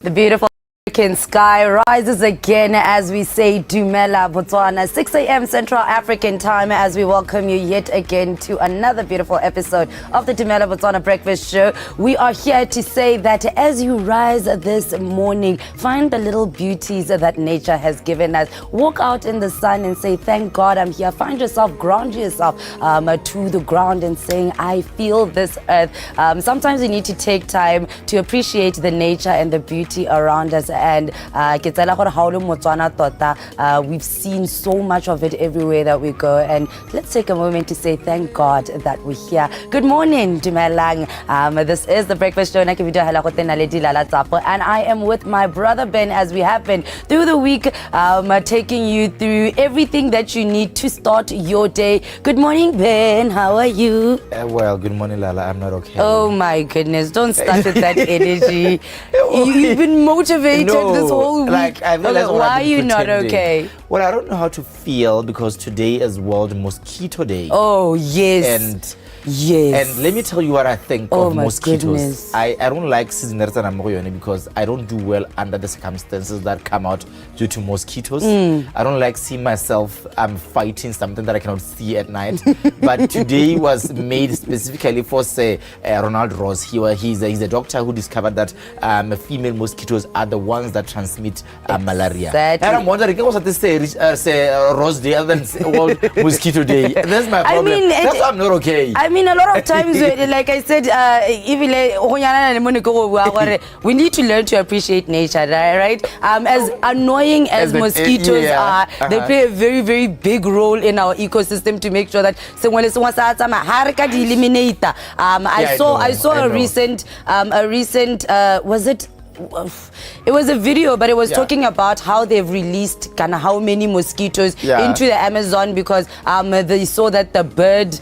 The beautiful African sky rises again as we say Dumela Botswana, 6 a.m. Central African time, as we welcome you yet again to another beautiful episode of the Dumela Botswana Breakfast Show. We are here to say that as you rise this morning, find the little beauties that nature has given us. Walk out in the sun and say, thank God I'm here. Find yourself, ground yourself to the ground and saying, I feel this earth. Sometimes we need to take time to appreciate the nature and the beauty around us. And we've seen so much of it everywhere that we go. And let's take a moment to say thank God that we're here. Good morning, Dumelang. This is the Breakfast Show. And I am with my brother Ben, as we have been through the week, taking you through everything that you need to start your day. Good morning, Ben. How are you? Well, good morning, Lala. I'm not okay. Oh my goodness. Don't start with that energy. You've been motivated this whole week. Like, I realized why are you not okay? Well, I don't know how to feel because today is World Mosquito Day. Oh, yes. And yes. And let me tell you what I think of mosquitoes. Goodness. I don't like season because I don't do well under the circumstances that come out due to mosquitoes. I don't like seeing myself fighting something that I cannot see at night. But today was made specifically for, say, Ronald Ross. He's a doctor who discovered that female mosquitoes are the ones that transmit malaria. And I'm wondering, what they say Ross Day other than World Mosquito Day? That's my problem. I mean, that's why I'm not okay. I mean, a lot of times, like I said, we need to learn to appreciate nature, right? As annoying as mosquitoes are, they play a very, very big role in our ecosystem to make sure that I saw a recent was it was a video, but it was talking about how they've released how many mosquitoes into the Amazon because they saw that the bird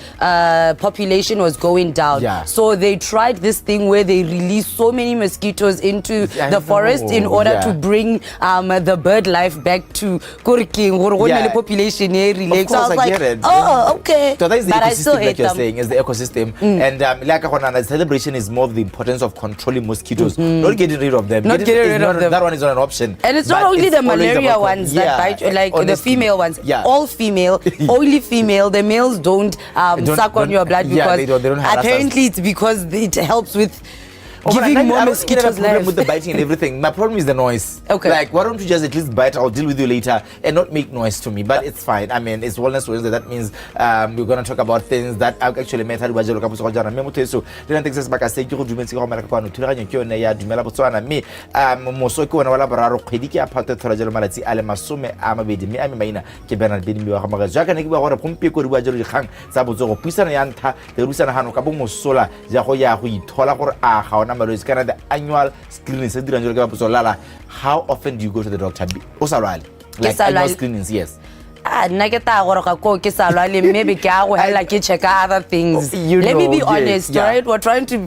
population was going down. So they tried this thing where they released so many mosquitoes into the forest in order to bring the bird life back to the population. Of course, I get it. Oh, okay. So that is the but ecosystem I still like you're saying, is the ecosystem. And the celebration is more of the importance of controlling mosquitoes, not getting rid of them. Not getting rid of them. That one is not an option. And it's not only the malaria ones that bite, like honestly, the female ones. All female, only female. The males don't suck on your blood because they don't apparently it's because it helps with giving more mosquitoes life. With the biting and everything. My problem is the noise. Okay. Like, why don't you just at least bite? I'll deal with you later and not make noise to me. But it's fine. I mean, it's Wellness Wednesday. That means we're going to talk about things that actually matter. So, then I think back I say you do mention how Maracano to Dumela Botswana me Mosoko and Wala Bararo Pediki apart of Malati Alemasume Amabedi me Amina Kibana Bini Hamazaka and Iwa Pumpiko Wajari Hang Sabuzo Pisan Yanta the Rusan Hanokabo Sola Zahoya Hui Tola how number is kind of the annual screenings. How often do you go to the doctor? Like annual screenings, yes. Maybe check other things. Let me be honest, right? We're trying to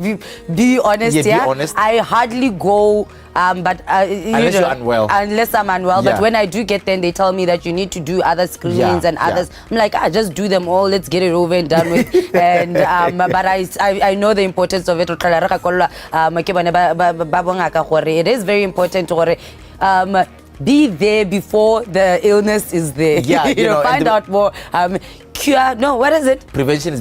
be honest here. Be honest. I hardly go, but unless you're unwell. Unless I'm unwell. But when I do get there, they tell me that you need to do other screenings and others. I'm like, just do them all. Let's get it over and done with. And but I know the importance of it. It is very important. Be there before the illness is there. Find out more. Cure. No, what is it? Prevention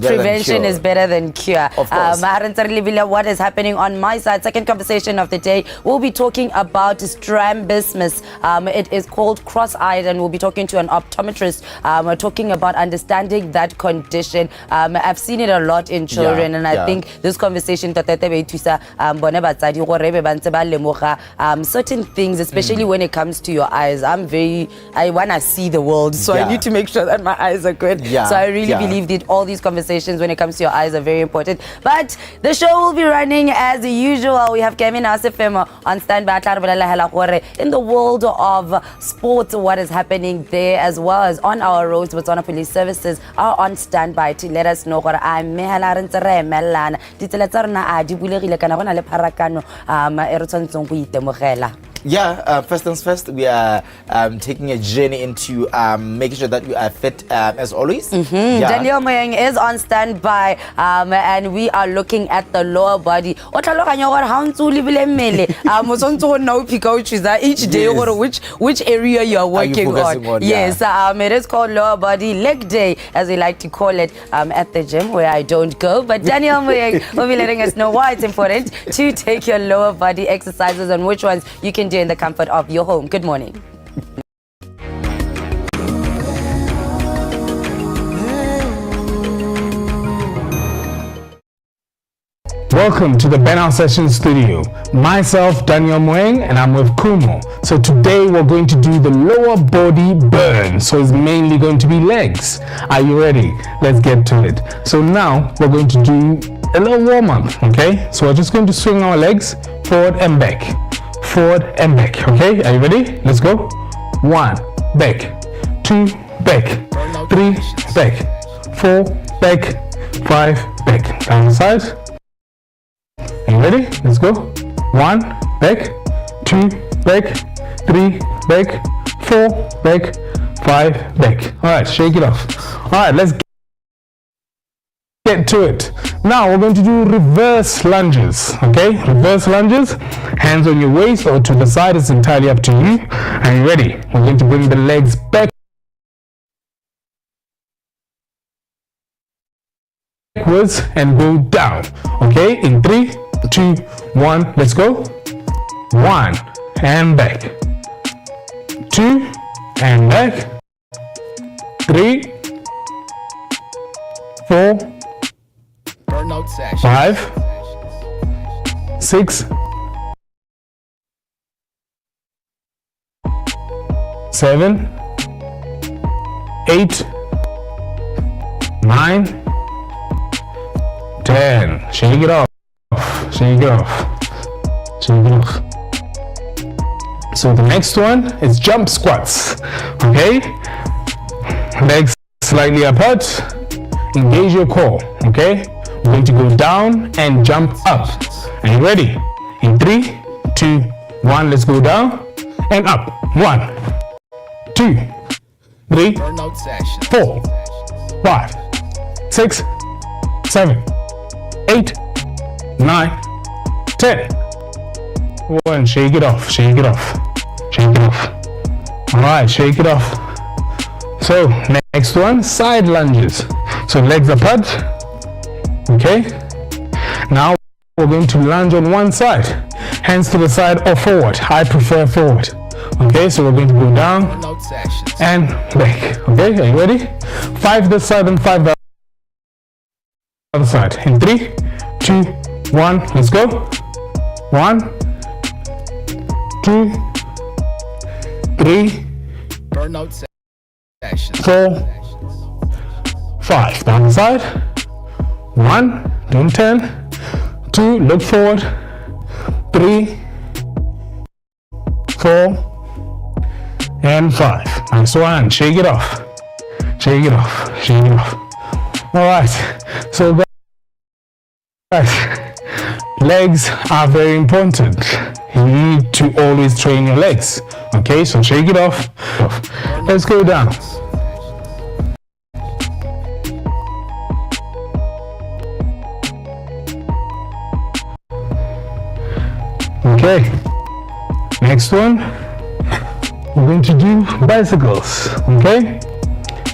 is better than cure. Of course. What is happening on my side? Second conversation of the day. We'll be talking about strabismus. It is called cross-eyed, and we'll be talking to an optometrist. We're talking about understanding that condition. I've seen it a lot in children, and I think this conversation certain things, especially when it comes to your eyes. I want to see the world, so I need to make sure that my eyes are good. So I really believe that all these conversations when it comes to your eyes are very important. But the show will be running as usual. We have Kevin Asifemo on standby. In the world of sports, what is happening there, as well as on our roads, Botswana Police Services are on standby to let us know First things first, we are taking a journey into making sure that you are fit as always. Daniel Moyeng is on standby, and we are looking at the lower body. Each day, Yes. which area you are working focusing on, Yes, it is called lower body leg day, as we like to call it at the gym, where I don't go. But Daniel Moyeng will be letting us know why it's important to take your lower body exercises and which ones you can do in the comfort of your home. Good morning. Welcome to the Benal Session Studio. Myself, Daniel Moeng, and I'm with Kumo. So today we're going to do the lower body burn. So it's mainly going to be legs. Are you ready? Let's get to it. So now we're going to do a little warm up, okay? So we're just going to swing our legs forward and back. Forward and back, okay? Are you ready? Let's go. 1, back. 2, back. 3, back. 4, back. 5, back. Down the side. Are you ready? Let's go. 1, back. 2, back. 3, back. 4, back. 5, back. Alright, shake it off. Alright, let's get to it. Now we're going to do reverse lunges. Okay, reverse lunges. Hands on your waist or to the side. It's entirely up to you. Are you ready? We're going to bring the legs backwards and go down. Okay, in 3, 2, 1, let's go. 1 and back. 2 and back. 3, 4, 5, 6, 7, 8, 9, 10. Shake it off. Shake it off. Shake it off. So the next one is jump squats. Okay? Legs slightly apart. Engage your core. Okay? We're going to go down and jump up. Are you ready? In 3, 2, 1, let's go down and up. 1, 2, 3, 4, 5, 6, 7, 8, 9, 10. 1, shake it off, shake it off, shake it off. Alright, shake it off. So, next one, side lunges. So, legs apart. Okay. Now, we're going to lunge on one side. Hands to the side or forward. I prefer forward. Okay, so we're going to go down and back. Okay, are you ready? 5 this side and 5 the other side. In 3, 2, 1, let's go. 1, 2, 3, 4, 5. Down the side. 1, don't turn. 2, look forward. 3, 4, and 5. Nice one. Shake it off. Shake it off. Shake it off. Alright. So guys, legs are very important. You need to always train your legs. Okay, so shake it off. Let's go down. Okay, next one, we're going to do bicycles. Okay,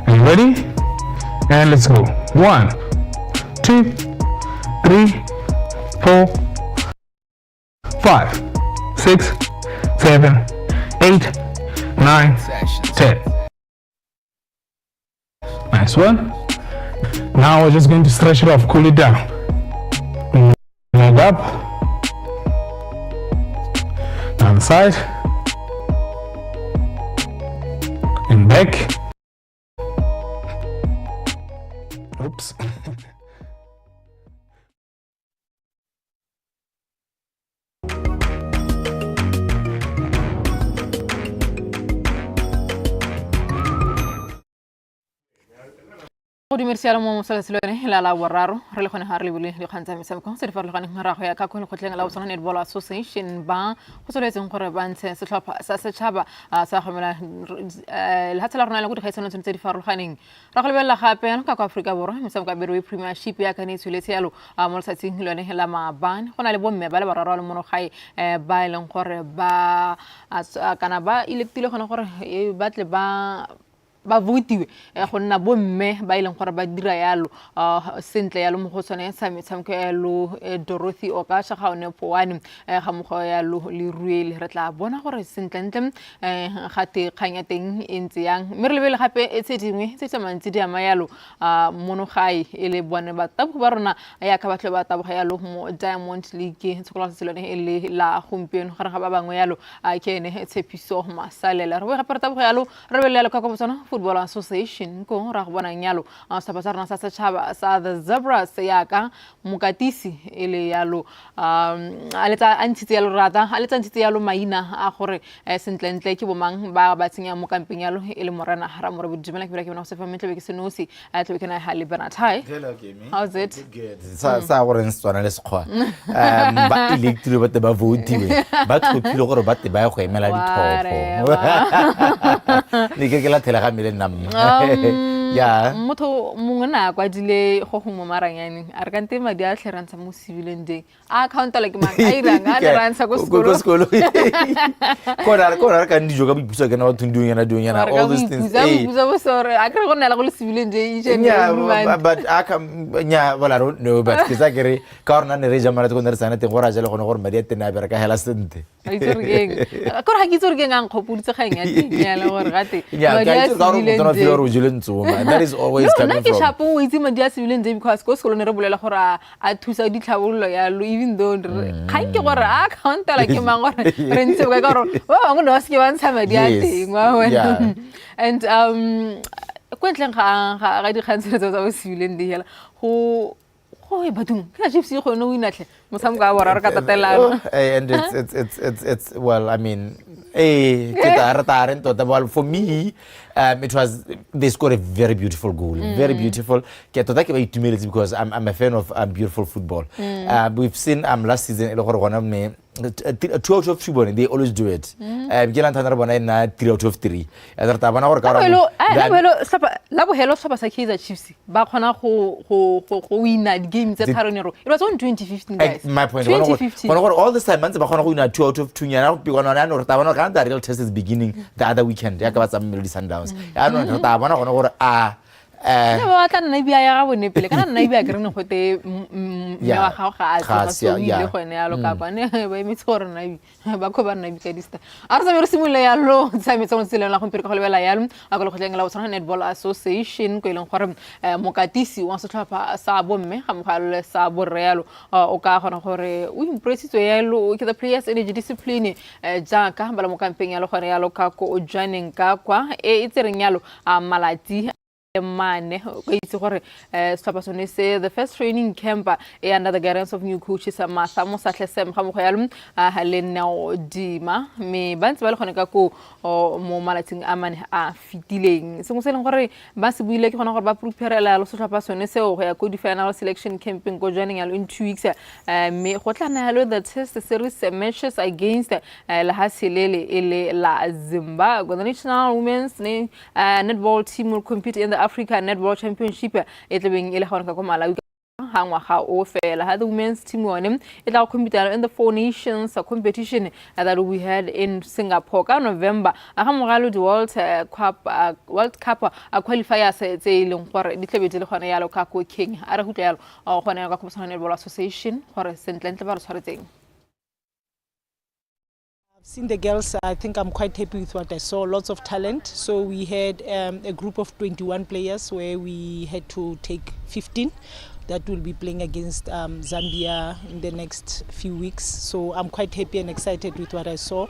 are you ready? And let's go. 1, 2, 3, 4, 5, 6, 7, 8, 9, 10. Nice one. Now we're just going to stretch it off, cool it down. Leg up. Down the side. And back. Oops. go dumerisiala mo mosalselone la boraro re le gone ga re le bule le khantsa metshameko se re farologane ga ya ka go le khotleng la Botswana Netball Association ba go soletseng gore ba ntshe setlhopha sa setšhaba sa gamela le hatsela rona le go dikgaisano tse di farologaneng ra go lebella gape ka Afrika Borwa metshameko ya Betway Premiership ya kana itshuletse yalo mo letsatsing lone la maabane go na le bomme ba le bararo le mono gae ba ileng gore ba kana ba electile gone gore ba tle ba votiwe go nna bomme ba ileng gore ba dira yalo sentle yalo mo go tsone sa metshameko yalo Dorothy o ka sha gaone poane ga mogo yalo le ruele re tla bona gore sentlentle ga te kganya teng entse yang mme re lebele gape e tsedingwe tse mantsi di ama yalo mono gae e le bone ba tabogo ba rona ya ka batle ba taboga yalo mo Diamond League tsokola se selone e le la gompieno gare ga ba bangwe yalo ke ene Tshepiso Masalela re ga tabogo yalo re bele yalo ka Botswana Football Association ko ra go bona nyalo sa batsarana sa setšhaba sa the Zebras ya ka mokatisi ele yalo a letsa antitse yalo rata a letsa antitse yalo maina a gore sentlentle ke bomang ba tsenya mo kampeng yalo ele morena ra mo re Dumela ke bona se fametle be ke senosi a tle ke na ha le Benathai. Hello Kimi. How's it? Good. Sa gore Setswana le sekgwa ba electile ba te ba votiwe ba tlophile gore ba te ba go emela dithopo le ke la thela ga mele nna ya motho mongwe na kwa dile go go mo maranyane a re kante madi a tlherantsha mo civileng day a account la ke mang a irang a le rantsa go sekolo kona ka ndijo ka busa ke na batho dunyana all these things buza bo sore a kre go nna la go le civileng day but aka nya wala no but ke sa kere ka rona ne re jamana go nna sana te go ra jela gone gore madi a tena bere ka hela sente ai tsorgeng ka re ha ke tsorgeng ang khopuditse kgang ya teng ya le gore gate that is always coming from. No, ke shapo o itse madi a civileng day because go sekolo ne re bolela gore a thusa ditlhabololo ya lo even though ga ke gore a account la ke mang gore re ntse ka gore ba bangwe no se ke ba ntsha madi a teng wa wena and kwentleng ga di khansela tsa go civileng day hela go e badung ka gypsy go no inatle mosamgo a bora re ka tatelana and it's well I mean well, for me, it was they scored a very beautiful goal, very beautiful. Because I'm a fan of beautiful football. We've seen last season 2 out of 3 they always do it. 3 out of 3. It was on 2015 guys. My point. 2015. All this time 2 out of 2 the real test is beginning the other weekend. Sundowns. I don't know ba tla nna bia ya ga bone pele kana nna bia ke rene go te ya ga ga so ile go ne yalo ka bane ba emitse gore nna ba go ba nna bia dista a re re simole yalo tsa metso mo tseleng la go mpere go lebela yalo a go tleng la Botswana Netball Association go ileng gore mokatisi wa setlhopha sa bomme ga mogalo sa borrealo o ka gona gore o impressitswe yalo ke the players energy discipline jaaka ba la mo kampeng yalo gore yalo ka ko joining ka kwa e tsereng yalo malati mane go itse gore setlhopha sone se the first training camp under the guidance of new coaches Martha Mosatlesem ga mo go yalo le Neo Dima me ba ntse ba le gone ka ko mo malatsing a mane a fitileng se mo se leng gore ba se buile ke gona gore ba prepare la lo setlhopha sone se go ya ko di final selection camping go joining yalo in 2 weeks me go tla na yalo the test series matches against la Hasilele ele la Zimbabwe. The national women's netball team will compete in the Africa Netball Championship e tlebeng ile gona ka go Malawi hangwa ga o fela. The women's team one it will compete in the 4 nations competition that we had in Singapore ka November aga mogalo di World Cup qualifiers tse ileng gore di tlebetse le gona yalo ka ko King a re go tla yalo gona ka Botswana Netball Association gore sentlentle ba re tshwaretseng. Seen the girls, I think I'm quite happy with what I saw. Lots of talent. So we had a group of 21 players where we had to take 15 that will be playing against Zambia in the next few weeks. So I'm quite happy and excited with what I saw.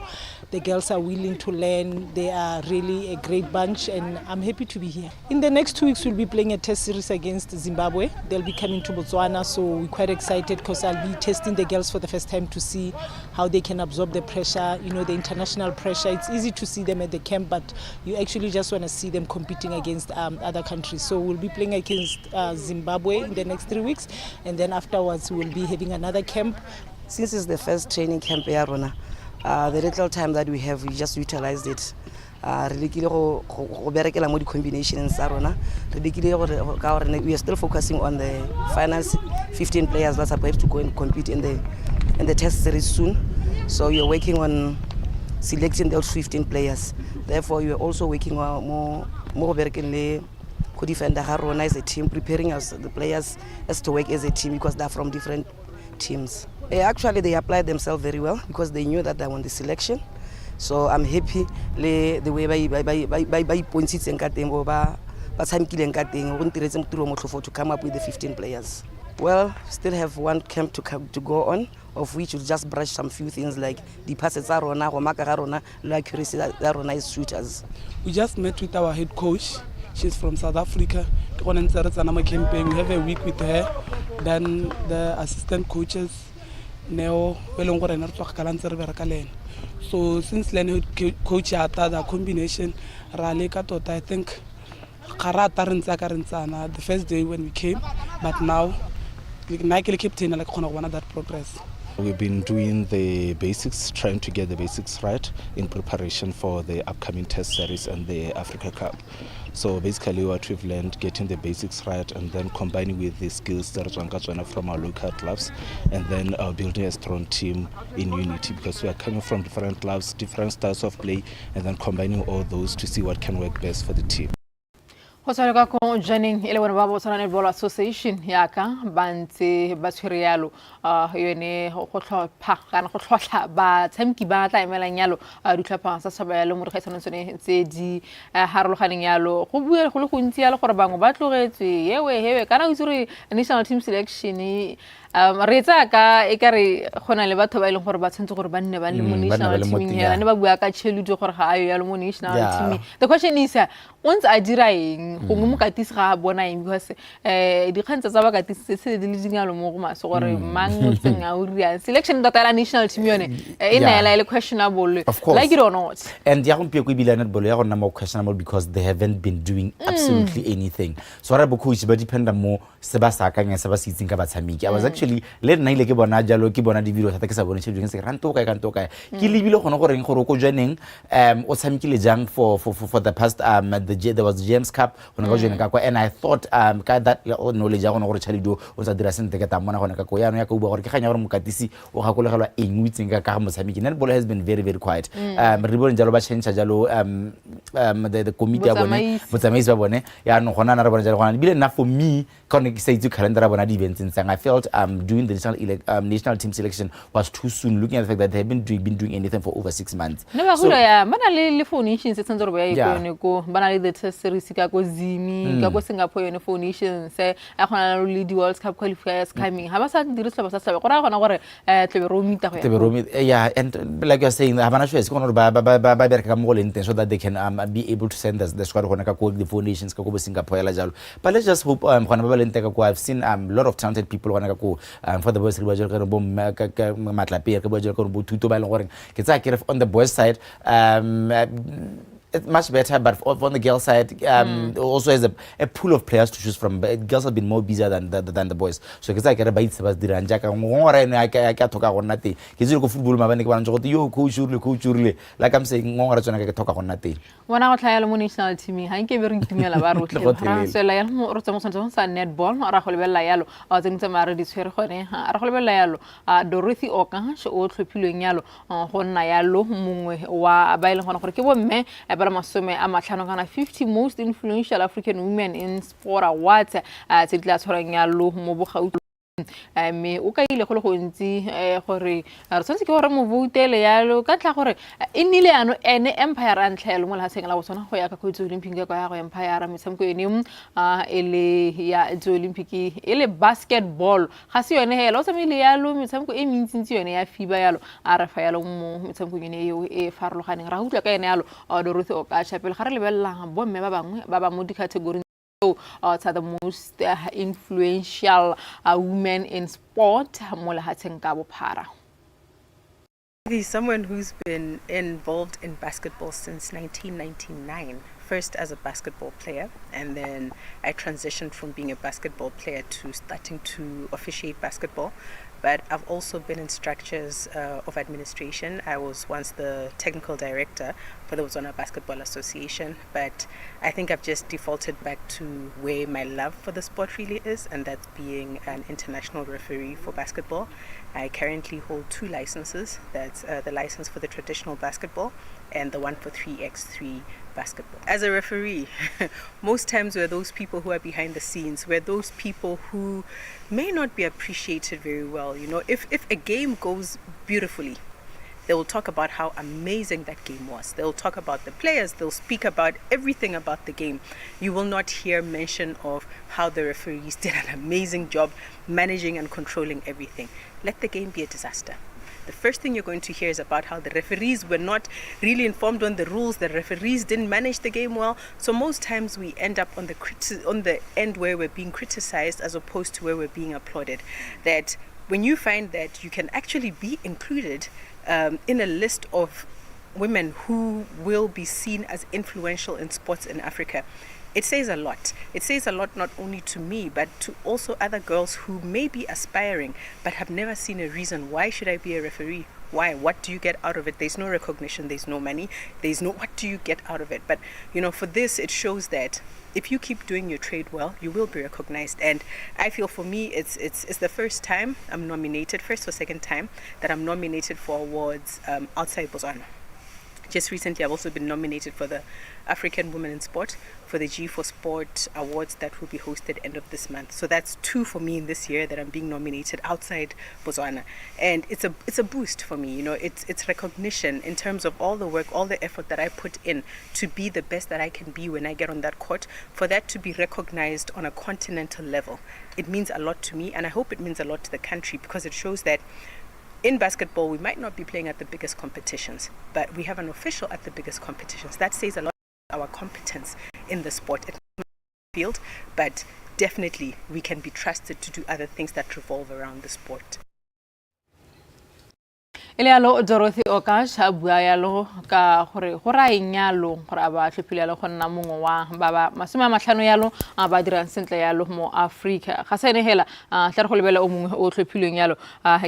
The girls are willing to learn. They are really a great bunch, and I'm happy to be here. In the next 2 weeks, we'll be playing a test series against Zimbabwe. They'll be coming to Botswana, so we're quite excited because I'll be testing the girls for the first time to see how they can absorb the pressure, you know, the international pressure. It's easy to see them at the camp, but you actually just want to see them competing against other countries. So we'll be playing against Zimbabwe in the next 3 weeks, and then afterwards we'll be having another camp. Since it's the first training camp here, the little time that we have, we just utilized it. Really combinations we are still focusing on the final 15 players that are supposed to go and compete in the test series soon. So you're working on selecting those 15 players. Therefore, you are also working on more co-defender Harona as a team, preparing us the players as to work as a team because they're from different teams. Actually, they applied themselves very well because they knew that they won the selection. So I'm happy the way by points it's to come up with the 15 players. Well, still have one camp to go on, of which we'll just brush some few things like the passes are on, accuracy is shooters. We just met with our head coach. She's from South Africa. We have a week with her. Then the assistant coaches, Neo, so since learning coach the combination, I think the first day when we came, but now we keep that progress. We've been doing the basics, trying to get the basics right in preparation for the upcoming test series and the Africa Cup. So basically what we've learned, getting the basics right and then combining with the skills that are from our local clubs, and then building a strong team in unity because we are coming from different clubs, different styles of play, and then combining all those to see what can work best for the team. Hotswaleka ko janing ile wana ba Botswana Netball Association yaka bantse ba tshwerialo yone go tlhopha kana go tlhotlha ba tsamki ba tla emelang yalo ditlhopha sa sabelo mo re kgaisana tsone tse di harologaneng yalo go buela go le go ntsi yalo gore bangwe ba tlogetswe hewe kana o itse re national team selection re tsa ka e ka re gona le batho ba ile gore ba tshentse gore ba nne ba le mo national team ya ne ba bua ka cheludu gore ga ayo yalo mo national team. The question is once a dira eng go mo katisi ga bona eng because di khantsa tsa ba katisi se di le dingalo mo go maso gore mang o tsenga o ria selection data la national team yone e na ile questionable like it or not, and ya go mpie go ibile netball ya go nna mo questionable because they haven't been doing absolutely anything. So ra bo coach ba dependa mo se ba sa kanya se ba se itseng ka batshamiki. I was actually le nna ile ke bona jalo ke bona di video tsa ke sa bone tsheding se ranto ka ke lebile gone gore go roko jwaneng o tshamikile jang for the past there was the James Cup when go jwaneng ka kwa, and I thought ka that knowledge ya gone gore Chalido o tsa dira sente ke tamona gone ka ko ya no ya ka bua gore ke ganya gore mokatisi o ga kolegelwa eng witseng ka motshamiki. Netball has been very very quiet. Re bone jalo ba change jalo the committee ya bone botsamaisi ba bone ya no gona na re bone jalo gona bile na for me kana ke sa itse calendar ya bona di events ntse I felt doing the national team selection was too soon, looking at the fact that they haven't been doing anything for over 6 months. No ba hula ya bana le phone nations tse tsentse re ba yone ko bana le the test series ka ko Zimi ka ko Singapore yone phone nations se a gona le di World Cup qualifiers coming ha ba sa dirisa ba sa sabe gore gona gore tlebe romita go ya yeah, and like you're saying habana choice gona ba bereka ka mo leng so that they can be able to send us the squad gona ka ko the phone nations ka ko Singapore la jalo. But let's just hope gona ba leng ka ko I've seen a lot of talented people gona ka ko for the boys re ba jalo ka bo matlape ka ba jalo ka bo thuto ba le gore ke tsa ke on the boys side it's much better, but on the girl side also has a pool of players to choose from. But girls have been more busier than the boys, so ke tsa ke re ba itse ba dira njaka ngora ene ka thoka go nna teng ke tsile go football mabane ke bana go yo coach urle like I'm saying ngora tsona ka thoka go nna teng wana go tlhaela mo national team ha nke be re itumela ba rotle ra sela ya mo re tsamo sa netball ra go lebella yalo a tsentse mare di tshwere gone ra go lebella yalo Dorothy Okash o tlhophilweng yalo go nna yalo mongwe wa ba ile gona gore ke bo mme ba masome a matlhano kana 50 most influential African women in sport awards tse di tla tshwarang yalo mo bogautlho me o ka ile go le gontsi gore re tshwanetse ke gore mo voutele yalo ka tla gore e nile ano ene empire a ntlhelo mo lehatsheng la Botswana go ya ka Coach Olympic ka ya go empire metshameko ene ele ya Olympic ele basketball ga se yone hela o tsamaile yalo metshameko e mentsintsi yone ya FIBA yalo a re fa yalo mo metshameko ene e farologaneng ra utlwa ka ene yalo Dorothy Okasha pele ga re lebella bo mme ba bangwe ba ba mo di category are the most influential women in sport mo lehatsheng ka bophara. He's someone who's been involved in basketball since 1999. First as a basketball player, and then I transitioned from being a basketball player to starting to officiate basketball. But I've also been in structures of administration. I was once the technical director for the Botswana Basketball Association, but I think I've just defaulted back to where my love for the sport really is, and that's being an international referee for basketball. I currently hold 2 licenses. That's the license for the traditional basketball and the one for 3x3 basketball. As a referee, most times we're those people who are behind the scenes. We're those people who may not be appreciated very well. You know, if a game goes beautifully, they will talk about how amazing that game was. They'll talk about the players. They'll speak about everything about the game. You will not hear mention of how the referees did an amazing job managing and controlling everything. Let the game be a disaster. The first thing you're going to hear is about how the referees were not really informed on the rules. The referees didn't manage the game well. So most times we end up on the end where we're being criticized as opposed to where we're being applauded. That when you find that you can actually be included in a list of women who will be seen as influential in sports in Africa, it says a lot. It says a lot not only to me, but to also other girls who may be aspiring but have never seen a reason. Why should I be a referee? Why? What do you get out of it? There's no recognition, there's no money, there's no what do you get out of it? But you know, for this it shows that if you keep doing your trade well, you will be recognized. And I feel for me it's the first time I'm nominated, first or second time that I'm nominated for awards outside Botswana. Just recently I've also been nominated for the African Women in Sport for the G4 Sport Awards that will be hosted end of this month. So that's 2 for me in this year that I'm being nominated outside Botswana. And it's a boost for me, you know, it's recognition in terms of all the work, all the effort that I put in to be the best that I can be when I get on that court. For that to be recognized on a continental level, it means a lot to me, and I hope it means a lot to the country, because it shows that in basketball, we might not be playing at the biggest competitions, but we have an official at the biggest competitions. That says a lot about our competence in the sport. It's not field, but definitely we can be trusted to do other things that revolve around the sport. Ele alo Dorothy Okasha bua yalo ka gore go ra inyalo gore ba tlhophile yalo go nna mongwe wa ba 50 yalo ba dirang sentle yalo mo Africa ga se ne hela tla go lebela o mongwe o tlhophileng yalo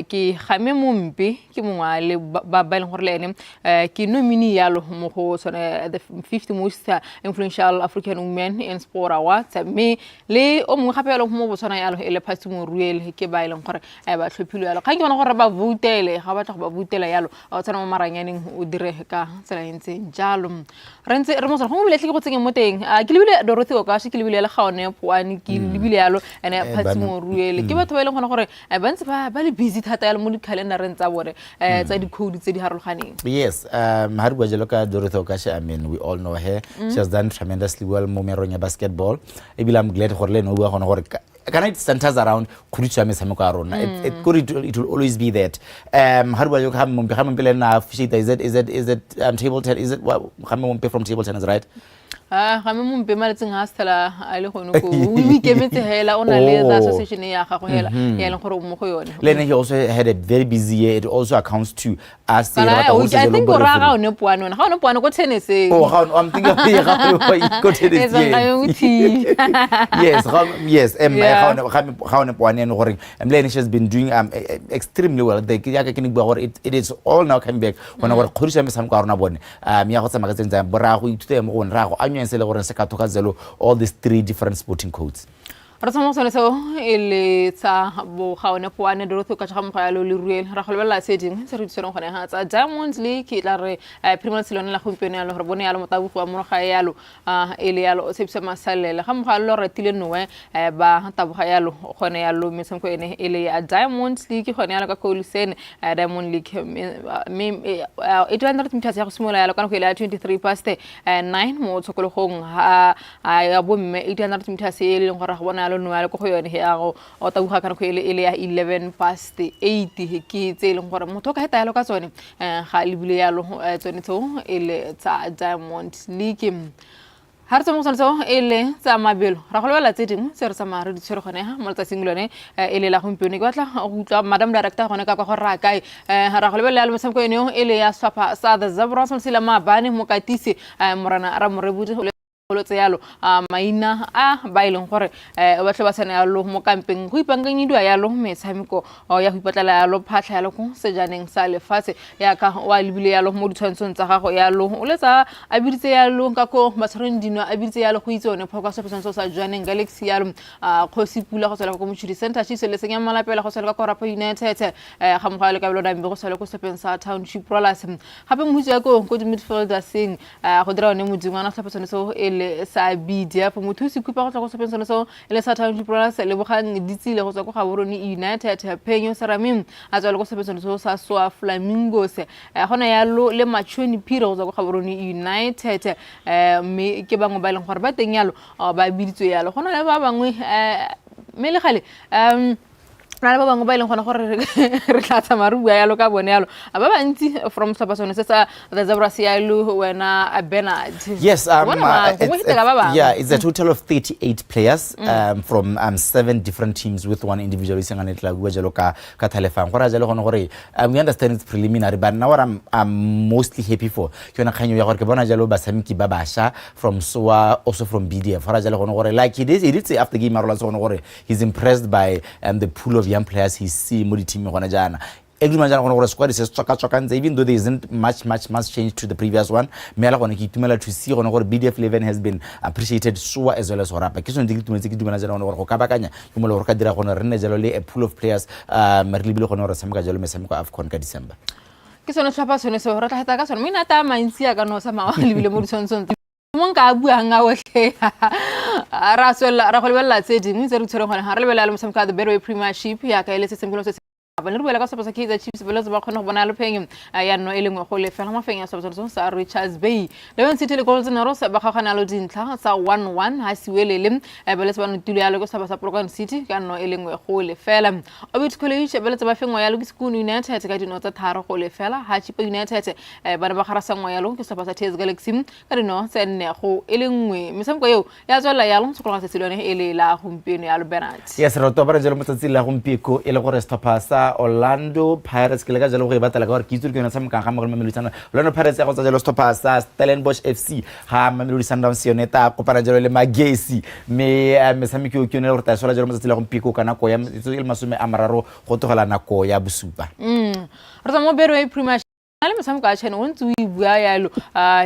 ke game mompe ke mongwe le ba leng gore le ene ke nominee yalo mo go sone the 50 most influential African women in sport awards me le o mongwe gape yalo mo Botswana yalo ele Phatimo Ruele ke ba leng gore ba tlhophile yalo ga ke bona gore ba votele ga ba tla go ba butela yalo o tsana mo maranyaneng o dire ka tsela ntse jalo re ntse re mo tsara go mo letle go tsenya mo teng ke lebile Dorothy Okasha ke lebile le gaone poane ke lebile yalo ene Phatimo Ruele ke batho ba ile gona gore ba ntse ba le busy thata yalo mo di calendareng tsa bone tsa di code tse di harologaneng. Yes, ha re bua jalo ka Dorothy Okasha, I mean we all know her. She has done tremendously well mo merong ya basketball. Ebile I'm glad gore le no bua gona gore can it centers around khuritsha metshameko ya rona. It will always be that. Ha re bua jalo ka mo na is it table tennis, is it what from table tennis, right? ga me mo mpe maletseng ha stela a le gone go o ikemetse hela o na le the association ya gago hela ya leng gore mo go yone. Lena, he also had a very busy year. It also accounts to us. I think o ra ga one poane ga one poane go tennis. I'm thinking go tennis. Yes ga one poane gore Lena, she has been doing extremely well. It is all now coming back when our khurisa me samka rona bone ya go tsama ka tsentsa bora go ithuta mo go nra go all these 3 different sporting codes. Re tsamo sone so ele tsa bo gaone poane Dorothy ka tshega mogaya lo le ruele ra go lebella setting se re tseno gone ha tsa Diamonds League ke tla re Premier League la gompieno ya lo re bone ya lo motabugo wa mono ga ya lo ele ya lo tsebisa masalela ga mogala lo retile noe ba tabuga ya lo gone ya lo metsenko ene ele ya Diamonds League gone ya lo ka Kolisene Diamond League me 800 meters ya go simola ya lo kana go ile 23 past 9 mo tshokologong ya bo mme 800 meters e le gore ga bona lo no ya go yone ya go o tabuga kana go ile ya 11 past 8 ke tse leng gore motho ka heta ya lo ka tsone ga le bile ya lo tsone tso ele tsa Diamond League har tsa mo so ele tsa mabelo ra go lebala tse dingwe se re sa mare di tshwere gone ha mo tsa singolone ele la gompieno ke batla go utlwa madam director gone ka go ra kae ra go lebala le mosamko ene ele ya swapa sa the Zebras mo sila mabane mo katise morana ra mo rebuti lo tseyalo maina a ba ileng gore ba tle ba tsena ya lo mo kampeng go ipanganyidwa ya lo metshameko ya go ipatlela ya lo phatlha ya lo go sejaneng sa lefatshe ya ka wa lebile ya lo mo ditshwantsong tsa gago ya lo o letsa a biditse ya lo ka ko matshwareng dino a biditse ya lo go itsone phoka se phetsantso sa Joaneng Galaxy ya lo khosi pula go tsela go Mochudi Center chi se le senya malapela go tsela ka Korapa United ga mogale ka belo dambe go tsela go Sepensa Township Rollers gape mohutsi ya go midfielder sing go dira one modingwana tlhapatsone so sa bidia po motho se kupa go tla go sepensana so ele sa Township Rollers le bogang ditsile go tswa go Gaborone United Penyo Saramim a tswa le go sepensana so sa Swa Flamingos gona ya lo le Machoni Piro go tswa go Gaborone United me ke bangwe ba ileng gore ba teng yalo ba biditswe yalo gona le ba bangwe me le gale ra ba bangwe ba ileng gona gore re tla tsama re bua ya lo ka bone yalo ba bantsi from Sabasone se sa the Zebras ya lo wena Bernard. Yes, it's a total of 38 players from 7 different teams with one individual isang anetla bua jalo ka thalefang gore jalo gone gore we understand it's preliminary, but now what I'm mostly happy for ke yona khanyo ya gore ke bona jalo basamiki ba basha from SOA, also from BDF gore jalo gone gore like he did say after game Marola gone gore he's impressed by the pool of young players he see mo di team gona jana. Every man jana gona gore squad is tsaka even though there isn't much change to the previous one. Me ala gona ke itumela to see gona gore BDF 11 has been appreciated so as well as Orapa ke sone di tumetse ke dumela jana gona gore go ka bakanya ke mo le gore ka dira gona re ne jalo le a pool of players re libile gona gore sameka jalo mesameko AFCON ka December ke sone tlhapa sone so re tla heta ka sone mina ta mantsi ya ka no sa ma libile mo ditshwantsong mo nka bua nga otlhe ra swela ra go lebella tse dingwe tse re tshwere gone ha re lebella le mosameka the Betway Premiership ya ka ile se semgolo se ba le buela ka Sabasa Kaizer Chiefs ba le ba khona go bona le pheng ya no e lengwe go le fela mafeng ya Sabasa sa Richards Bay le City le Golden Arrows ba khagana lo dintlha sa 1-1 ha siwelele ba le tswana tulo ya le go Sabasa Program City ka no e lengwe go le fela Obit College ba le tsa ba fengwa ya lo School United ka dino tsa tharo go le fela ha Chipa United ba ba garasa ngwa ya lo ke Sabasa Galaxy ka dino tsa nne go e lengwe mesamko eo ya tswela ya lo tsokola se silone e le la gompieno ya lo Bernard. Yes, re to ba re jelo motsatsi la gompieko e le gore Stopasa Orlando Pirates ke le ka jalo go e batla ka gore ke itse ke yona tshameka ga mogolo Mamelodi Sundowns Orlando Pirates ya go tsa jalo Stopasa Stellenbosch FC ha Mamelodi Sundowns yone ta kopana jalo le Magesi me mesamiki o ke yone gore ta sola jalo motsatsi la gompieko kana ko ya itse le masome a mararo go togela nako ya bosupa re tsa mo Betway Premiership ale mosamoko a tshene o ntse o bua yalo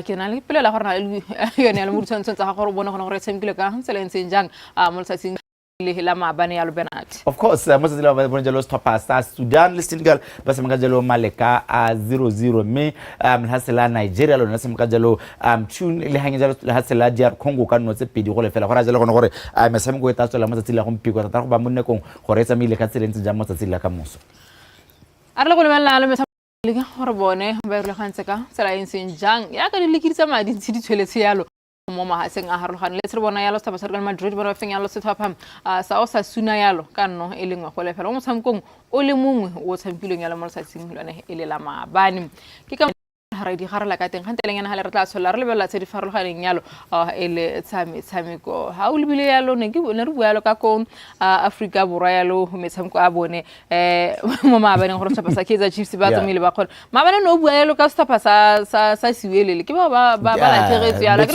ke na le pele la gore na yone ya le mo ditshwantsong tsa ga gore bona gore tshamekile ka tsela entseng jang mo letsatsing la mabane ya lo Bernard. Of course most of the bona jalo Stopasa Sudan le Senegal ba semaka jalo Maleka a 0-0 me hasela Nigeria lo na semaka jalo tune le hanya jalo hasela DR Congo ka no tse pedi go le fela gore jalo gone gore mesameko e tatswela mo tsatsing la gompiko ta go ba monne kong gore tsa mile ka tselentse ja mo tsatsing la ka moso a re go le bella le mesameko le gore bone ba re gantse ka tsela entseng jang ya ka di lekitsa madi tse di tshweletse yalo mo mahaseng a harologane le tsrebona yalo Stopasa Real Madrid ba feng yalo Sethapham sa o sa suna yalo ka no e lengwe go le fela mo tshamkong o le mongwe o tshampileng yalo mo letsatsing lone e le la mabane ke ka re di garela ka teng ganteleng yana le re tla tshola re lebella tse di farologaneng yalo e le tshameko ha o lebile yalo ne ke ne re bua yalo ka ko Africa Borwa yalo metshameko a bone mo mabaneng gore Stopasa Kaizer Chiefs ba tsomile ba khona mabane no bua yalo ka Stopasa sa siwelele ke ba la tshegetse yalo ke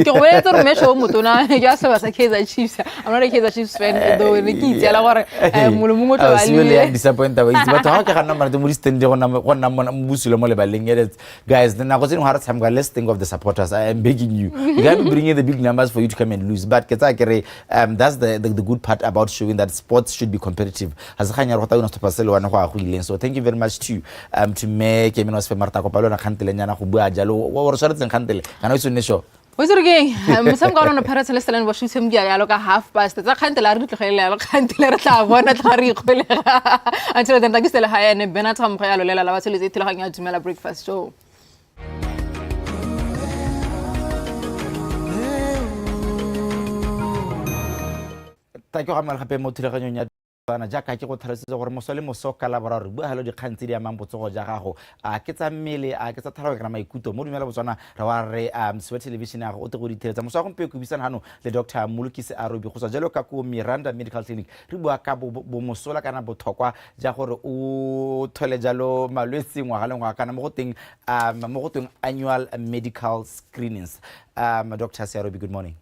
go boletsa re mesho o motona ya Stopasa Kaizer Chiefs I'm not a Kaizer Chiefs fan though ne ke itse la gore molo mongwe to ba le disappointed ba itse batho ha ke ga nna mara mo di stand go nna mo busilo mo le baleng Guys, then let's think of the supporters. I am begging you. We can't be bringing the big numbers for you to come and lose. But that's the good part about showing that sports should be competitive. So thank you very much to make Marta Kopalo Kantele Hubua Jalo or certain Kantele. And also Nesho. What's it again? Some got on a parrot celestial and was shooting Yaloka half past. I can't tell her, can't tell her, one at Harry until then, like still high and Benatam Payalola was telling you to Dumela breakfast show. Thank you, Hamal Hape Motilagonia. Jaaka ke go tlhalosetse gore mosole mosoka la boraro bua halo dikgantsi di amambotsogo ja gago a ke tsa mmele a ke tsa tlhaloga kana maikuto mo Dumela Botswana ra wa re Swa television ya go o te go ditheletsa moso go mpe go bisana hano le Dr. Mulukisi Arobi go sa jalo ka ko Miranda Medical Clinic re bua ka bo mosola kana bothokwa ja gore o thole jalo malwetsi ngwa ga lengwa kana mo go teng annual medical screenings. Dr. Arobi, good morning.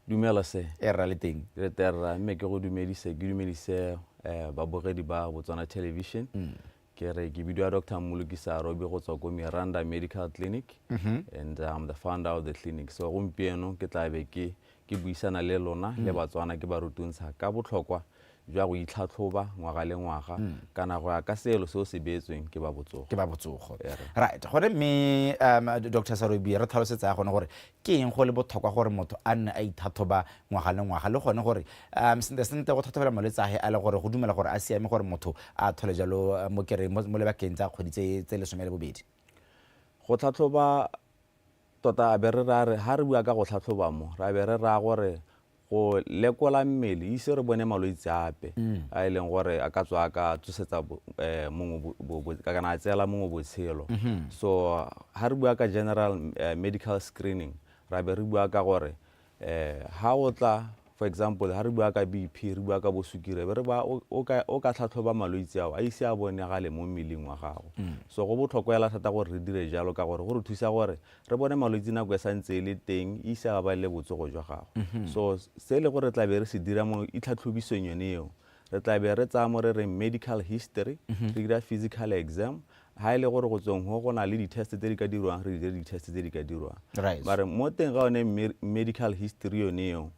Dumela se Erraliting. Re terra me ke go dumedise ba bogedi ba Botswana television. Ke re ke bidio Dr. Mulukisi Arobi go tswa ko Miranda Medical Clinic and I'm the founder of the clinic. So gompieno ke tla be ke buisana le lona le Batswana ke ba rutuntsha ka botlhokwa jwa go itlhatlhoba ngwaga le ngwaga kana go ya ka selo se o se beetsweng ke ba botsogo. Right. Gore me Dr. Arobi re tlhalosetsa ya gone gore ke eng go le botlhokwa gore motho a nne a itlhatlhoba ngwaga le ngwaga le gone gore sente go tlhatlhobela malwetse a he a le gore go dumela gore a siame gore motho a thole jalo mo kere mo lebakeng tsa kgwedi tse 12. Go tlhatlhoba tota a be re ra ha re bua ka go tlhatlhoba mo ra be re ra gore go lekola mmele ise re bone malwetse ape a ileng gore a ka tswa ka tsosetsa mongwe ka kana tsela mongwe botshelo. So ha re bua ka general medical screening ra be re bua ka gore ha o tla for example ha re bua ka BP re bua ka bosukire be re ba o ka tlhatlhoba malwetse ao a ise a bone gale mo mmeleng wa gago. So go botlhokwa thata gore re dire jalo ka gore go re thusa gore re bone malwetse nako e santse le teng ise a ba le botsogo jwa gago. So se le gore tla be re se dira mo itlhatlhobisong yone eo re tla be re tsa mo re medical history re dira physical exam ha ile gore go tsong go na le di-test tse di ka dirwang re dire di-test tse di ka dirwang. But mo teng ga one medical history yone eo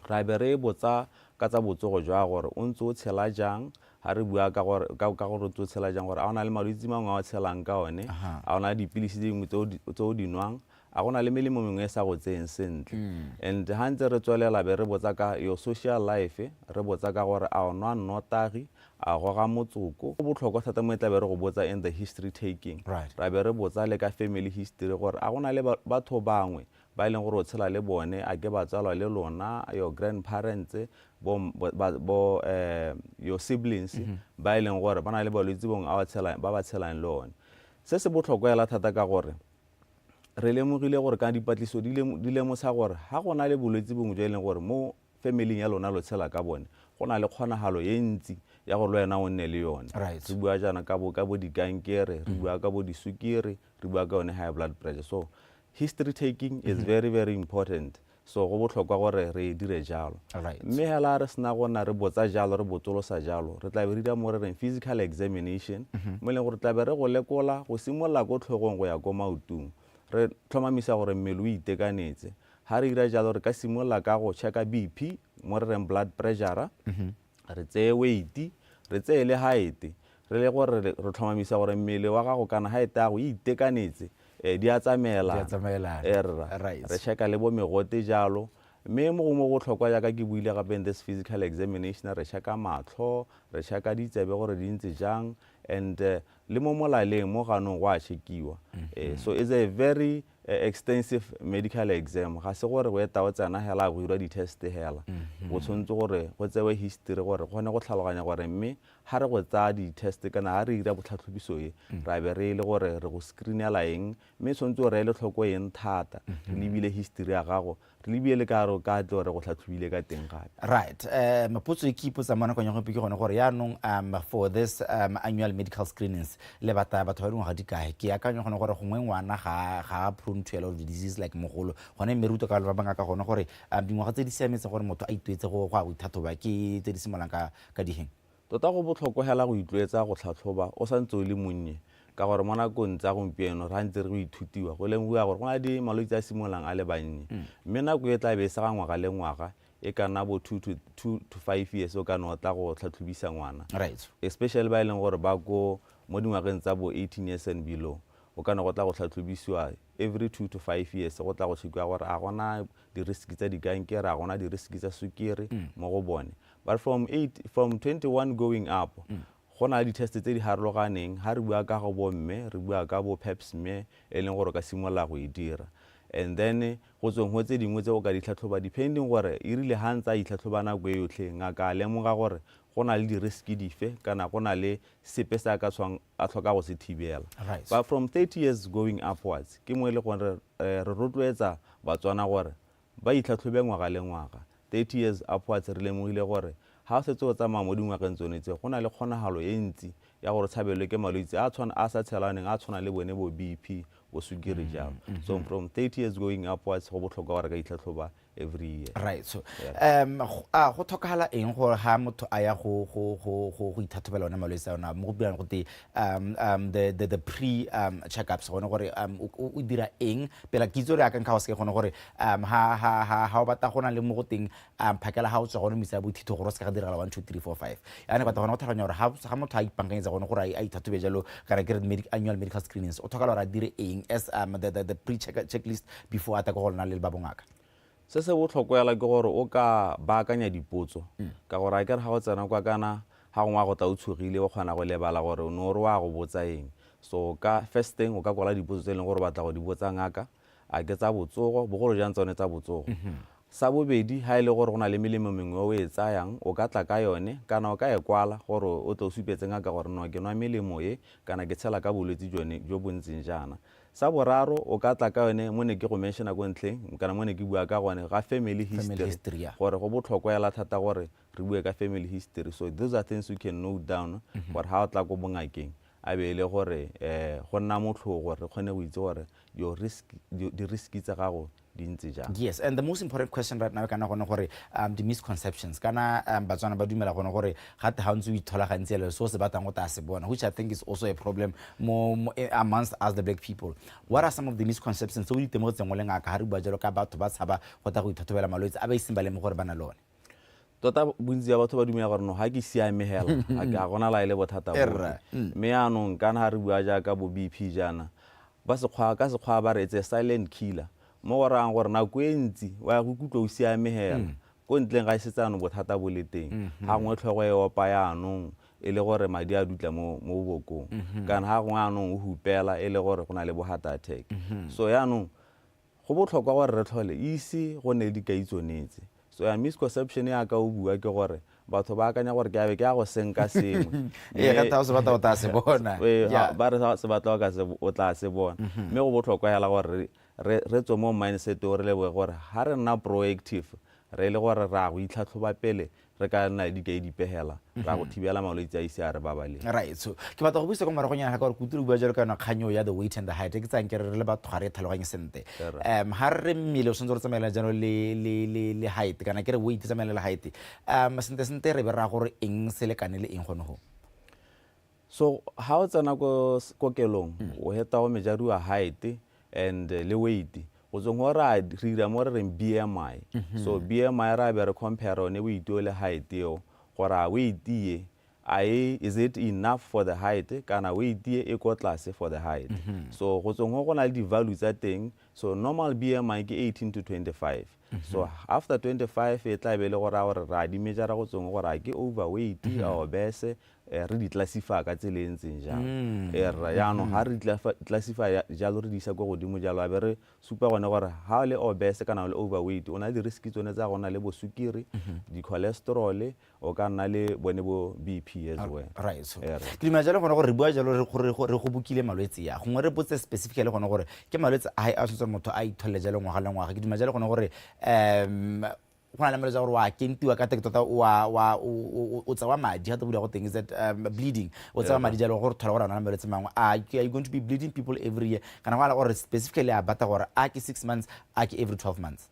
ra be re botsa ka tsa botsogo jwa gore o ntse o tshela jang ha re bua ka gore o ntse o tshela jang gore a ona le malwetse mangwe a tshelang ka one a ona dipilisi dingwe tse o di nwang a gona le melemo mengwe e sa go tseng sentle. And ha ntse re tswelela be re botsa ka your social life re botsa ka gore a o nwa nnotagi a go ga motsoko go botlhokwa thata mo tla be re go botsa in the history taking ra be re botsa le ka family history gore a gona le batho bangwe ba ileng gore o tshela le bone a ke ba tsalwa le lona your grandparents your siblings ba ileng gore ba na le balwetse bongwe ba ba tshelang le one. Se se botlhokwa thata ka gore re lemogile gore ka dipatliso di lemosa gore ha go na le bolwetse bongwe jo e leng gore mo family ya lona lo tshela ka bone go na le kgonagalo ye ntsi ya gore le wena o nne le yone. Re bua jana ka bo dikankere re bua ka bo disukiri re bua ka yone high blood pressure. So history taking is very very important. So go botlhokwa gore re dire jalo. Mme hela re sna gona re botsa jalo re botolosa jalo re tla be re dira mo re physical examination mo leng gore tla be re go lekola go simolla go tlhogong go ya go mautong re tlhomamisa gore mmele o itekanetse. Ha re dira jalo re ka simolla ka go checka BP mo re blood pressure re tseye weight re tseye le height re le gore re tlhomamisa gore mmele wa gago kana height ya go itekanetse di a tsamela re checka le bo megote jalo. Mme mo go tlhokwa ja ka ke buile gape in this physical examination re checka matlho re checka ditsebe gore di ntse jang and le mo molaleng mo ganong go a checkiwa. So it's a very extensive medical exam ga se gore go eta o tsena hela go dira di-test hela go tshwanetse gore go tsewe history gore gone go tlhaloganya gore mme ha re go tsa di-test kana ha re dira botlhatlhobiso e ra be re le gore re go screenela eng mme tshwanetse gore le tlhoko eng thata re lebile history ya gago re lebile le ka tle gore go tlhatlhobile ka teng gape. Mapotso e ke ipotsa mo nakong ya gompi ke gone gore yaanong for this annual medical screenings le batho ba dingwaga di kae ke akanya gone gore gongwe ngwana ga prone to a lot of disease like mogolo gone meruto ka ba banga ka gone gore dingwaga tse di siametse gore motho a ituetse go a ithathoba ke tse di simolang ka diheng. Tota go botlhokwa hela go itloetsa go tlhatlhoba o santse o le monnye ka gore mo nakong tsa gompieno ra ntse re go ithutiwa go lemogiwa gore go na di malwetse a simololang a le bannye mme nako e tla be e se ga ngwaga le ngwaga e ka nna bo 2 to 5 years o ka no tla go tlhatlhobisa ngwana especially ba e leng gore ba ko mo dingwageng tsa bo 18 years and below o ka no go tla go tlhatlhobisiwa every 2 to 5 years go tla go chekiwa gore a gona di-risk tsa dikankere a gona di-risk tsa sukiri mo go bone but from 21 going up go na le di-test tse di harologaneng ha re bua ka go bomme re bua ka bo pap smear e leng gore ka simolola go e dira and then go tsweng go tse dingwe tse o ka ditlhatlhoba depending gore e rile ha ntse a itlhatlhoba nako e yotlhe ngaka a lemoga gore go na le di-risk dife kana go na le sepe se a ka tswang a tlhoka go se thibela but from 30 years going upwards ke mo e le gore re rotloetsa batswana gore ba itlhatlhobe ngwaga le ngwaga 30 years upwards re lemogile gore ha o setse o tsamaya mo dingwageng tsone tse go na le kgonagalo e ntsi ya gore tshabelwe ke malwetse a sa tshelaneng a tshwana le bone bo BP bo sukiri jalo so from 30 years going upwards go botlhokwa gore ka itlhatlhoba every year so go tlhokagala eng gore ha motho a ya go ithathobela one malwetse a ona mo go buang gote the pre checkups gone gore o dira eng pela kitso re akang ka go se gone gore ha o batla gona le mo go teng phakela ha o tswa gone misa bothito gore se ka dira 1 2 3 4 5 ane batla gona go tlhaloganya gore ha motho a ipankanyetsa gone gore a ithathobe jalo kana ke annual medical screenings o tlhoka gore a dire eng as the pre checklist before a ta go gona le ba bongaka se se botlhokwela ke gore o ka baakanya dipotso ka gore a kere ga go tsena kwa kana ga gongwe a go tla o tshogile o kgona go lebala gore o ne o re wa go botsa eng so ka first thing o ka kwala dipotso tse e leng gore batla go di botsa ngaka a ke tsa botsogo bogolo jang tsone tsa botsogo sa bobedi ha e le gore go na le melemo mengwe o e tsayang o ka tla ka yone kana o ka e kwala gore o tle o supetse ngaka gore no ke nwa melemo e kana ke tshela ka bolwetse jone jo bontseng jana sa boraro o ka tla ka yone mo ne ke go mentiona go ntleng kana mo ne ke bua ka gone ga family history gore go botlhokwa ya la thata gore re bue ka family history so those are things you can note down gore ha o tla go bongakeng a be le gore go nna motlhogo gore re kgone go itse gore di-risk tsa gago di ntse jang yes and the most important question right now kana gone gore the misconceptions kana batswana ba dumela gone gore ga te ha ntse o ithola gantsi ele so se batang go ta se bona which I think is also a problem amongst us the black people what are some of the misconceptions so di temogetseng go le ngaka ha re bua jalo ka batho ba tshaba go ta go ithathobela malwetse a ba iseng ba lemo gore bana lone tota bontsi ya batho ba dumela gore no ha ke siamegela ga gona la ile bothata bo me anong kana ha re bua jaaka bo BP jana ba se kgwa ba re it's a silent killer mo go rang gore nako e ntsi wa go kutlwa o siamegela ko ntleng ga isetsano bothata bo le teng ha ngwe tlhogo e opa yanong e le gore madi a dutla mo bokong kana ha ngwe anong o hupela e le gore go na le bo heart attack so yanong go botlhokwa gore re tlhole ise go ne di ka itsonetse so ya misconception ya ka o bua ke gore batho ba akanya gore ke a be ke a go senka sengwe ga ta se batla o ta se bona ba re se batla o tla se bona mme go botlhokwa ya la gore re tswe mo mindset o re leboge gore ha re nna proactive re le gore ra go itlhatlhoba pele re ka nna di ka dipegela ra go thibela malwetse a ise a re babaleng right so ke batla go buisa go maragonyana ga gore kuturu bua jalo ka yona kganyo ya the weight and the height ke tsang ke re le batho ga re tlhaloganye sente ha re mmele o sentse re tsamaela jalo le height kana ke re weight tsamaela le height sente re be ra gore eng se lekane le eng gone go so ha o tsena ko kokelong o heta go mejariwa height and le weight go tsong gore a dira mo re reng BMI so BMI ra be re compare one weight le height eo gore a weight ye is it enough for the height kana weight ye e ko tlase for the height so go tsong go na le di-value tsa teng so normal BMI ke 18 to 25 so after 25 e tla be le gore ra di measure go tsong gore a ke overweight a obese re di classify ka tsele ntseng jang yaanong ha re classify jalo re di isa go godimo jalo a be re supa gone gore ha le obese kana le overweight o na le risk tsone tsa gona le bo sukiri di cholesterol o ka nna le bone bo BP as well right so ke dimela jalo gone gore re bua jalo re go bukile malwetse ya gongwe re botse specifically gone gore ke malwetse a tshotse motho a itholle jalo ngwaga le ngwaga ke dimela jalo gone gore go na le malwetse gore wa kentiwa ka tota o tsawa madi ga te bula go teng is that bleeding o tsawa madi jalo gore thola gore ana malwetse mangwe are you going to be bleeding people every year kana go la gore specifically a bata gore a ke 6 months a ke every 12 months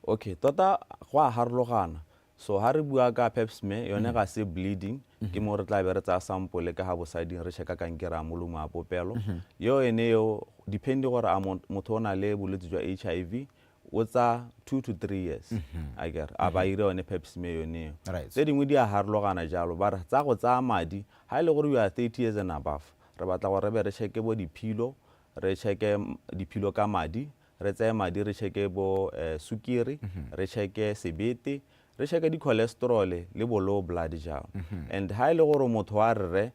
okay tota go a harologana so ha re bua ka pap smear yone ga se bleeding ke mo re tla be re tsa sample ka ha bosading re checka kankere a molomo a popelo yo ene yo depending gore a motho ona le bolwetse jwa HIV o tsa 2 to 3 years I get a ba ire yone pap smear yone tse dingwe di a harologana jalo ba re tsa go tsa madi ha ile gore you are 30 years and above re batla gore be re checke bo diphilo re checke diphilo ka madi re tsaye madi re checke bo sukiri re checke sebete re checke di cholesterol le bo low blood jalo and ha ile gore motho wa re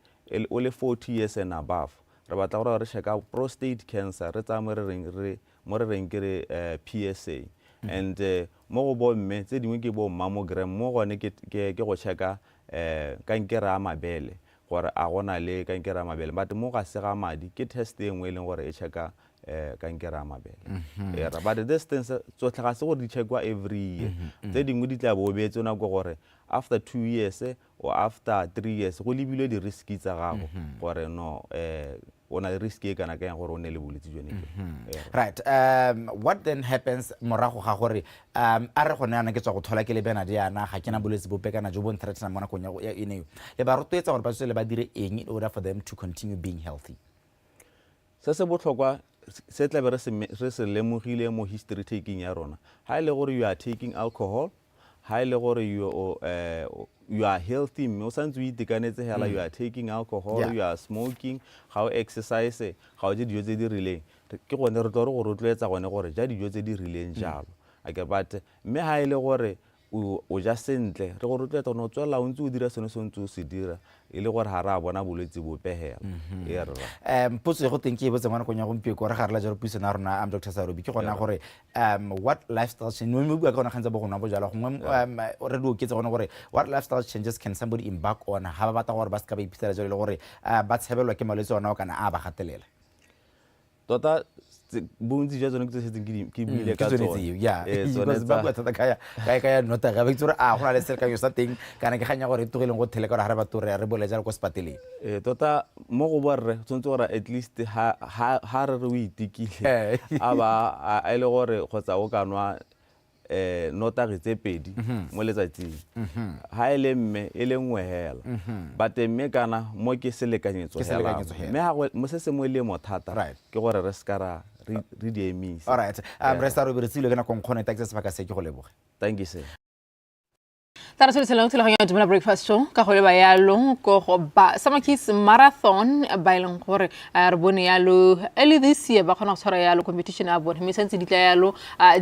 o le 40 years and above re batla gore re checka prostate cancer re tsa mo re reng ke PSA and mo go bo mme tse dingwe ke bo mammogram mo gone ke go checka kankere a mabele gore a gona le kankere a mabele but mo ga se ga madi ke test e nngwe e leng gore e checka kankere a mabele but this things tsotlhe ga se gore di checkwa every year tse dingwe di tla bo beetse nako gore after 2 years or after 3 years go lebile di risk tsa gago gore no ona le risk e kana ka gore o ne le bolwetse jone right what then happens morago ga gore a re gone yana ke tswa go thola ke le bena diana ga kena bolwetse bope kana jo bo nthretana mona konya ya ene le ba rotwetsa gore ba tswele ba dire eng in order for them to continue being healthy se botlhokwa se tla be re se lemogile mo history taking ya rona ha ile gore you are taking alcohol ha ile gore you are healthy mme o santse o itekanetse hela you are taking alcohol you are smoking ga o exercise ga o je dijo tse di rileng ke gone re tlo re go rotloetsa gone gore ja dijo tse di rileng jalo ake but mme ha ile gore o ja sentle re go rotloetsa no tswela o ntse o dira seno se ntse o se dira ile gore ha ra bona bolwetse bo pehela e re potso go teng ke e botse ngwana go nya go mpie gore ga re la jalo puso na rona Dr. Sarobi ke gona gore what lifestyle change no bua ka gona gantsa bo gona bo jalo gongwe re di oketse gona gore what lifestyle changes can somebody embark on ha ba batla gore ba ska ba iphitlhela jalo le gore ba tshebelwa ke malwetse ona o kana a ba gatelela tota bontsi jwa tsone ke tse setseng ke bile ka tsone because ba bua thata kaya nota ga ba itse gore a gona le selekanyo sa teng kana ke ganya gore tugeleng go thele ka gore ha re ba tore re bole jalo go spateleng tota mo go borre tsontse gore at least ha re o itikile a ba a ile gore kgotsa o kanwa nota re tse pedi mo letsatsing ha ile mme ile nngwe hela but mme kana mo ke selekanyetso hela mme ha mo se se mo ile mo thata ke gore re skara re di emise all right re sa re tsile kana go nkgone taxes ba ka se ke go leboga thank you sir Tara se selong tla ga Dumela breakfast show ka go le ba yalo go ba Samakis marathon ba ileng gore re bone yalo early this year ba khona go tshwara yalo competition a bone mme sentse di tla yalo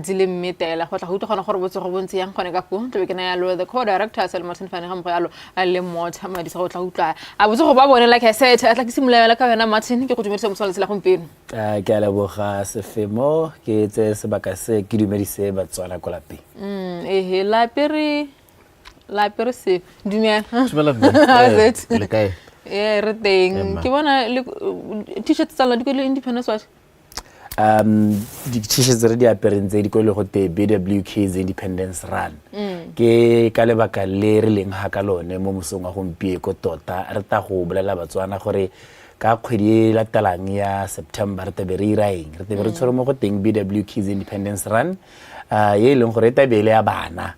di le mmetela go tla go utlwa gona gore botse go bontse yang gone ka go tebe ke na yalo the co-director Selma Tsanfane ga mo yalo le motho ma di sa go tla utlwa a botse go ba bone like I said a tla ke simolela ka wena Martin ke go dumedisa mosala tsela gompieno ke a leboga sefemo ke tse sebaka se ke dumedise Batswana ko lapeng la perse dumela le kae re teng ke bona le t-shirt tsa la di ko le independence watch di t-shirts re di aperentse di ko le go te BWK's Independence Run ke ka lebaka le re leng ha ka lone mo mosong wa gompie ko tota re ta go bolela Batswana gore ka kgwedi la talang ya September re tebe re iraeng re tebe re tshwere mo go teng BWK's Independence Run ye leng gore ta bele ya bana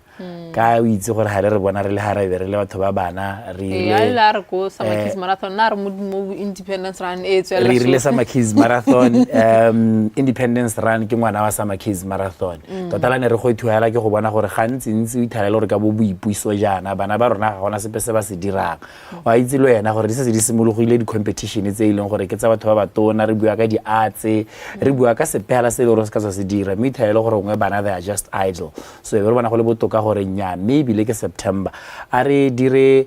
ka o itse gore ha re bona re le harabe re le batho ba bana re ile la re go Samakis marathon na re mo Independence Run e tswela re ile Samakis marathon Independence Run ke ngwana wa Samakis marathon tota la ne re go ithuela ke go bona gore gantsi ntsi o ithalela gore ka bo boipuiso jana bana ba rona ga gona sepe se ba se dirang wa itse lo yena gore di se di simologile di competition tse ileng gore ke tsa batho ba batona re bua ka di arts re bua ka sepela se le gore se ka se dira mme ithalela gore ngwe bana they are just idle so e re bona go le botoka gore nya maybe le ke September a re dire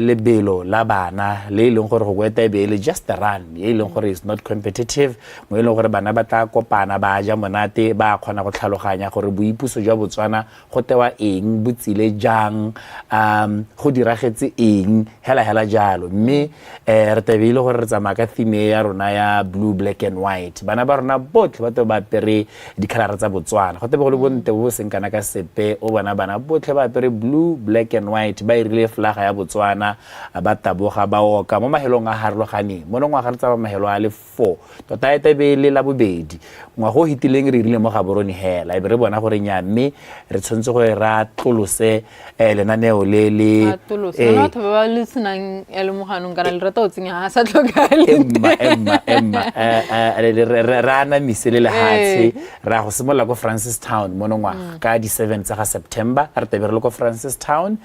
lebelo la bana le ileng gore go gweta be le just a run e ileng gore is not competitive mo ileng gore bana ba tla kopana ba ja monate ba khona go tlhaloganya gore boipuso jwa Botswana go tewa eng botsile jang go diragetse eng hela jalo mme re tebile gore re tsamaya ka theme ya rona ya blue black and white bana ba rona botlhe ba te ba pere di color tsa Botswana go tebe go le bonte bo seng kana ka sepe o bona Botswana bana botlhe ba apere blue, black and white ba irile flaga ya Botswana ba taboga ba oka mo mahelong a harloganeng mo ngwaga re tsa mahelo a le 4 tota ete be le la bobedi ngwaga go hitileng re irile mo Gaborone hela e be re bona gore nya mme re tshwantse go ra tlolose lenaneo le le no to ba le tsenang ele moganong kana le rata o tsenya ha sa tlhokale emma rana misele le hatse ra go simolla ko Francistown mo ngwaga ka di 7 tsa September re tebere le ko Francistown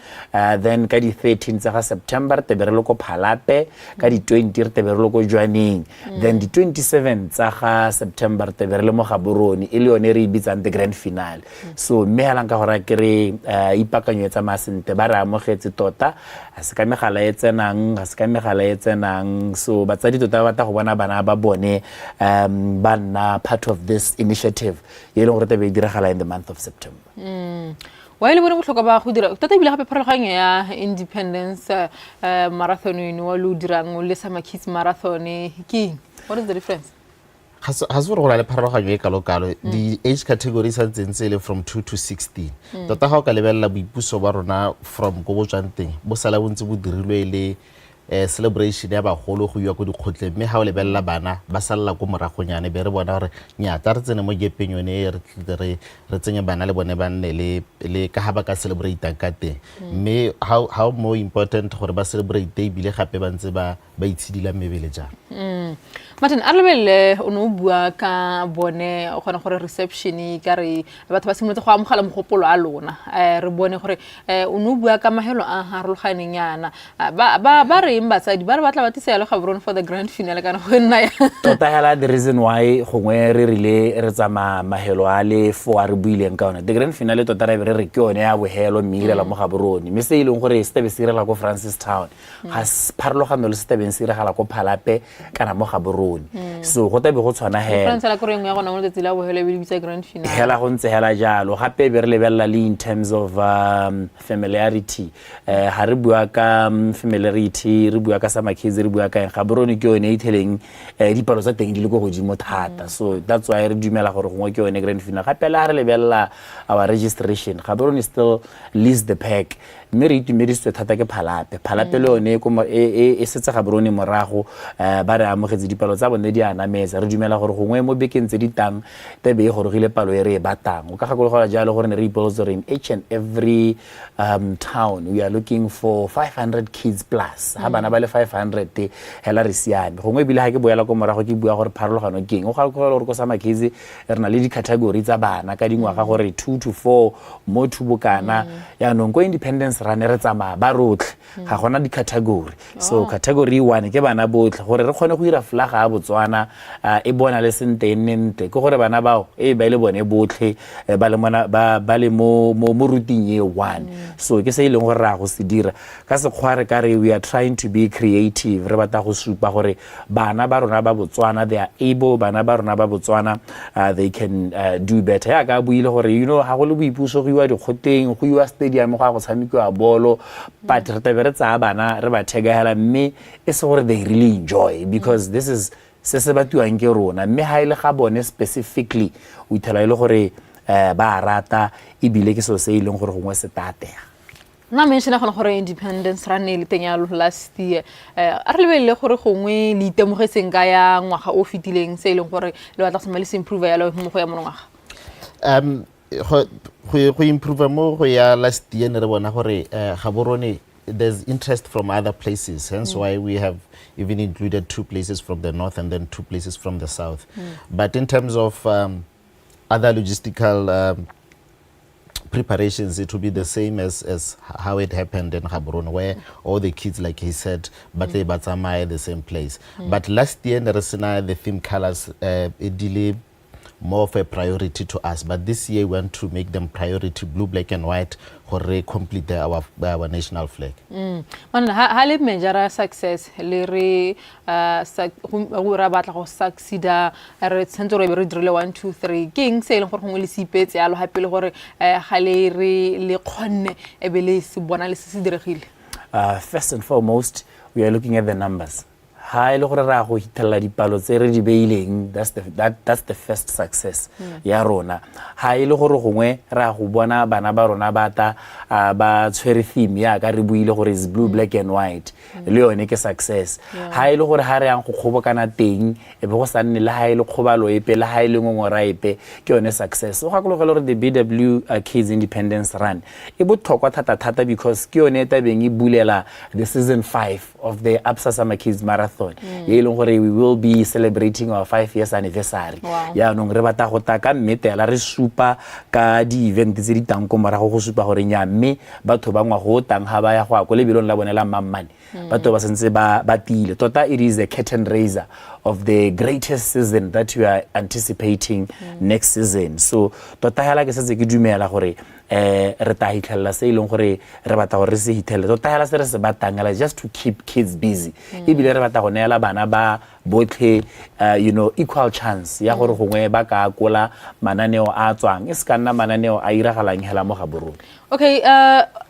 then ka di 13 tsa September re tebere le ko Phalape ka di 20 re tebere le ko Jwaneng then di 27 tsa September re tebere le mo Gaborone e le yone re ibitsang the grand finale so mme halang ka gora kere ipakanyetsa masente ba re amogetse tota a se ka megala e tsenang so batsadi tota ba ta go bona bana ba bone ba nna part of this initiative ye leng gore tebe diragala in the month of September. Wa ile bone botlhokwa ba go dira tota bile gape pharologanyo ya independence marathon wa lo dirang le Summer Kids marathon ke what is the difference? Has go le pharologanyo e kalo the age categories ha tsentse from 2 to 16 tota ha o ka lebella boipuso ba rona from go botswang teng bo sala bontse bo dirilwe le celebration ya bagolo go ya go dikgotle mme ha o lebella bana ba salla go moragonyane be re bona gore nyata re tsene mo gepeng yone re tsenya bana le bone ba nne le ka ha ba ka celebrate ka teng mme how more important gore ba celebrate bile gape ba ntse ba itshidila mebele jang. Martin a lebelle o no bua ka bone o gona gore reception ka re batho ba simoletse go amogela mogopolo a lona re bone gore o no bua ka mahelo a harologaneng yana ba re batsadi ba re batla ba tsaya le Gaborone for the grand finale kana go nna ya tota hela the reason why gongwe re rile re tsama mahelo a le 4 re buileng ka ona the grand finale tota re re ke one ya bohelo mirela mo Gaborone mme se ileng gore stebe se irela ko Francistown ga pharologano le stebe se irela ko Phalape kana mo Gaborone so go tabe go tshwana hela France la koreng ya gona mo le tsela bohelo be bitsa grand finale hela go ntse hela jalo gape be re lebella le in terms of familiarity ha re bua ka familiarity re bua ka Summer Kids re bua ka Gaborone ke yone e theleng dipalo tsa teng di le go godimo thata so that's why re dumela gore gongwe ke yone grand finale gape la re lebella our registration Gaborone still leads the pack mme re itumedisitswe thata ke Phalape le yone e setse Gaborone morago ba re amogetse dipalo tsa bone di anametse re dumela gore gongwe mo bekeng tse di tang tebe e gorogile palo e re e batang o ka gakologola jalo gore ne re ipolotse gore in each and every town we are looking for 500 kids plus ha bana ba le 500 hela re siame gongwe bile ha ke boela ko morago ke bua gore pharologano keng o gakologola gore ko Summer Kids re na le di category tsa bana ka dingwaga gore 2 to 4 mo thubokana ya nong ko independence rane re tsama ba rotlhe ga gona di category so category 1 ke bana botlhe gore re kgone go ira flaga ya Botswana e bona le sentennente ke gore bana bao ba ile bone botlhe ba le mo ruting ye 1 so ke se ileng gore ra go se dira ka se khware ka re we are trying to be creative re batla go supa gore bana ba rona ba Botswana they are able bana ba rona ba Botswana they can do better ya ka buile gore you know ha go le boipuso go iwa dikgoteng go iwa stadium go tshamekiwa bolo but re tebere tsa bana re ba thegela mme e se gore they really enjoy because this is se batuang ke rona mme ha ile ga bone specifically o ithela ile gore ba rata e bile ke so se ileng gore gongwe se tatea na mention gona gore independence run le teng ya last year a re lebelle gore gongwe le itemogetseng ka ya ngwaga o fitileng se ileng gore le batla se male improve ya le mo go ya monongwaga go improve mo go ya last year ne re bona gore Gaborone there's interest from other places hence why we have even included 2 places from the north and then 2 places from the south but in terms of other logistical preparations it will be the same as how it happened in Gaborone where all the kids like he said but they batsamaye the same place but last year the theme colors it delayed more of a priority to us but this year we want to make them priority blue black and white for complete our national flag man ha le major success le re ra batla go succeed re tsentse re dire 1 2 3 king se le gore go le sipetse ya lo hape le gore ga le re le khonne e be le se bona le se diregile first and foremost we are looking at the numbers ha ile gore ra go hitella dipalo tse re di beileng that's the first success ya rona ha ile gore gongwe ra go bona bana ba rona bata ba tshwere theme ya ka re buile gore is blue black and white le yone ke success ha ile gore ha re yang go kgobokana teng e be go sa nne le ha ile kgobalo epe le ha ile ngongora epe ke yone success o ga kologela gore the BW Kids Independence Run e botlhokwa thata because ke yone ta beng e bulela the season 5 of the Absa Summer Kids Marathon ye ile gore we will be celebrating our 5 years anniversary ya nong re bata go ta ka mmetela re supa ka di event tse di tang ko morago go supa gore nya mme batho ba ngwa go tang ha ba ya go a go lebelong la bonela mammane batho ba sentse ba tile tota it is a curtain raiser of the greatest season that we are anticipating next season so tota hela ke setse ke dumela gore re ta hitlhella se ileng gore re bata gore re se hitlhelle tota hela se re se batangela just to keep kids busy e bile re bata go neela bana ba botlhe equal chance ya gore gongwe ba ka kola mananeo a tswang e se ka nna mananeo a iragalang hela mo ga borona okay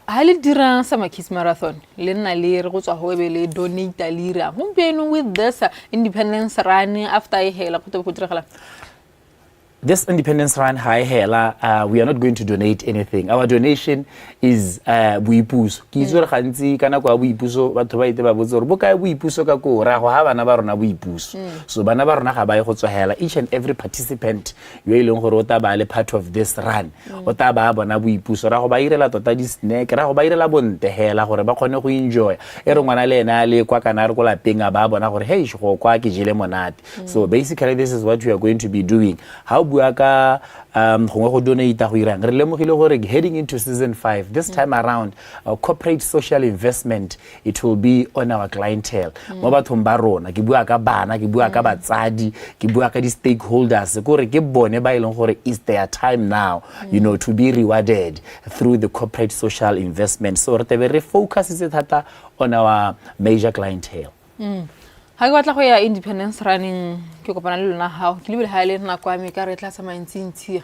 ha le dira Summer Kids Marathon le nna le re go tswa go be le donate le ira gompieno with this Independence Run after e hela go diragala this Independence Run high hela we are not going to donate anything. Our donation is buipuso. Ki itse re gantsi kana kwa buipuso batho ba ite ba botse gore bokae buipuso ka ko ra go ha bana ba rona buipuso. So bana ba rona ga ba e go tswa hela each and every participant yo ileng gore o ta ba le part of this run. O ta ba bona buipuso ra go ba irela tota di snack ra go ba irela bonte hela gore ba kgone go enjoy. E re ngwana le ena le kwa kana re go lapeng a ba bona gore hey go kwa ke jele monate. So basically this is what we are going to be doing. How bua ka gongwe go donate go irang re lemogile gore heading into season 5 this time around corporate social investment it will be on our clientele mo bathong ba rona ke bua ka bana ke bua ka batsadi ke bua ka di stakeholders gore ke bone ba ileng gore is their time now to be rewarded through the corporate social investment so re tebe re focus se thata on our major clientele ha ke batla go ya Independence Running ke kopana le lona ha ke lebile ha le nna kwa me ka re tla sama ntsi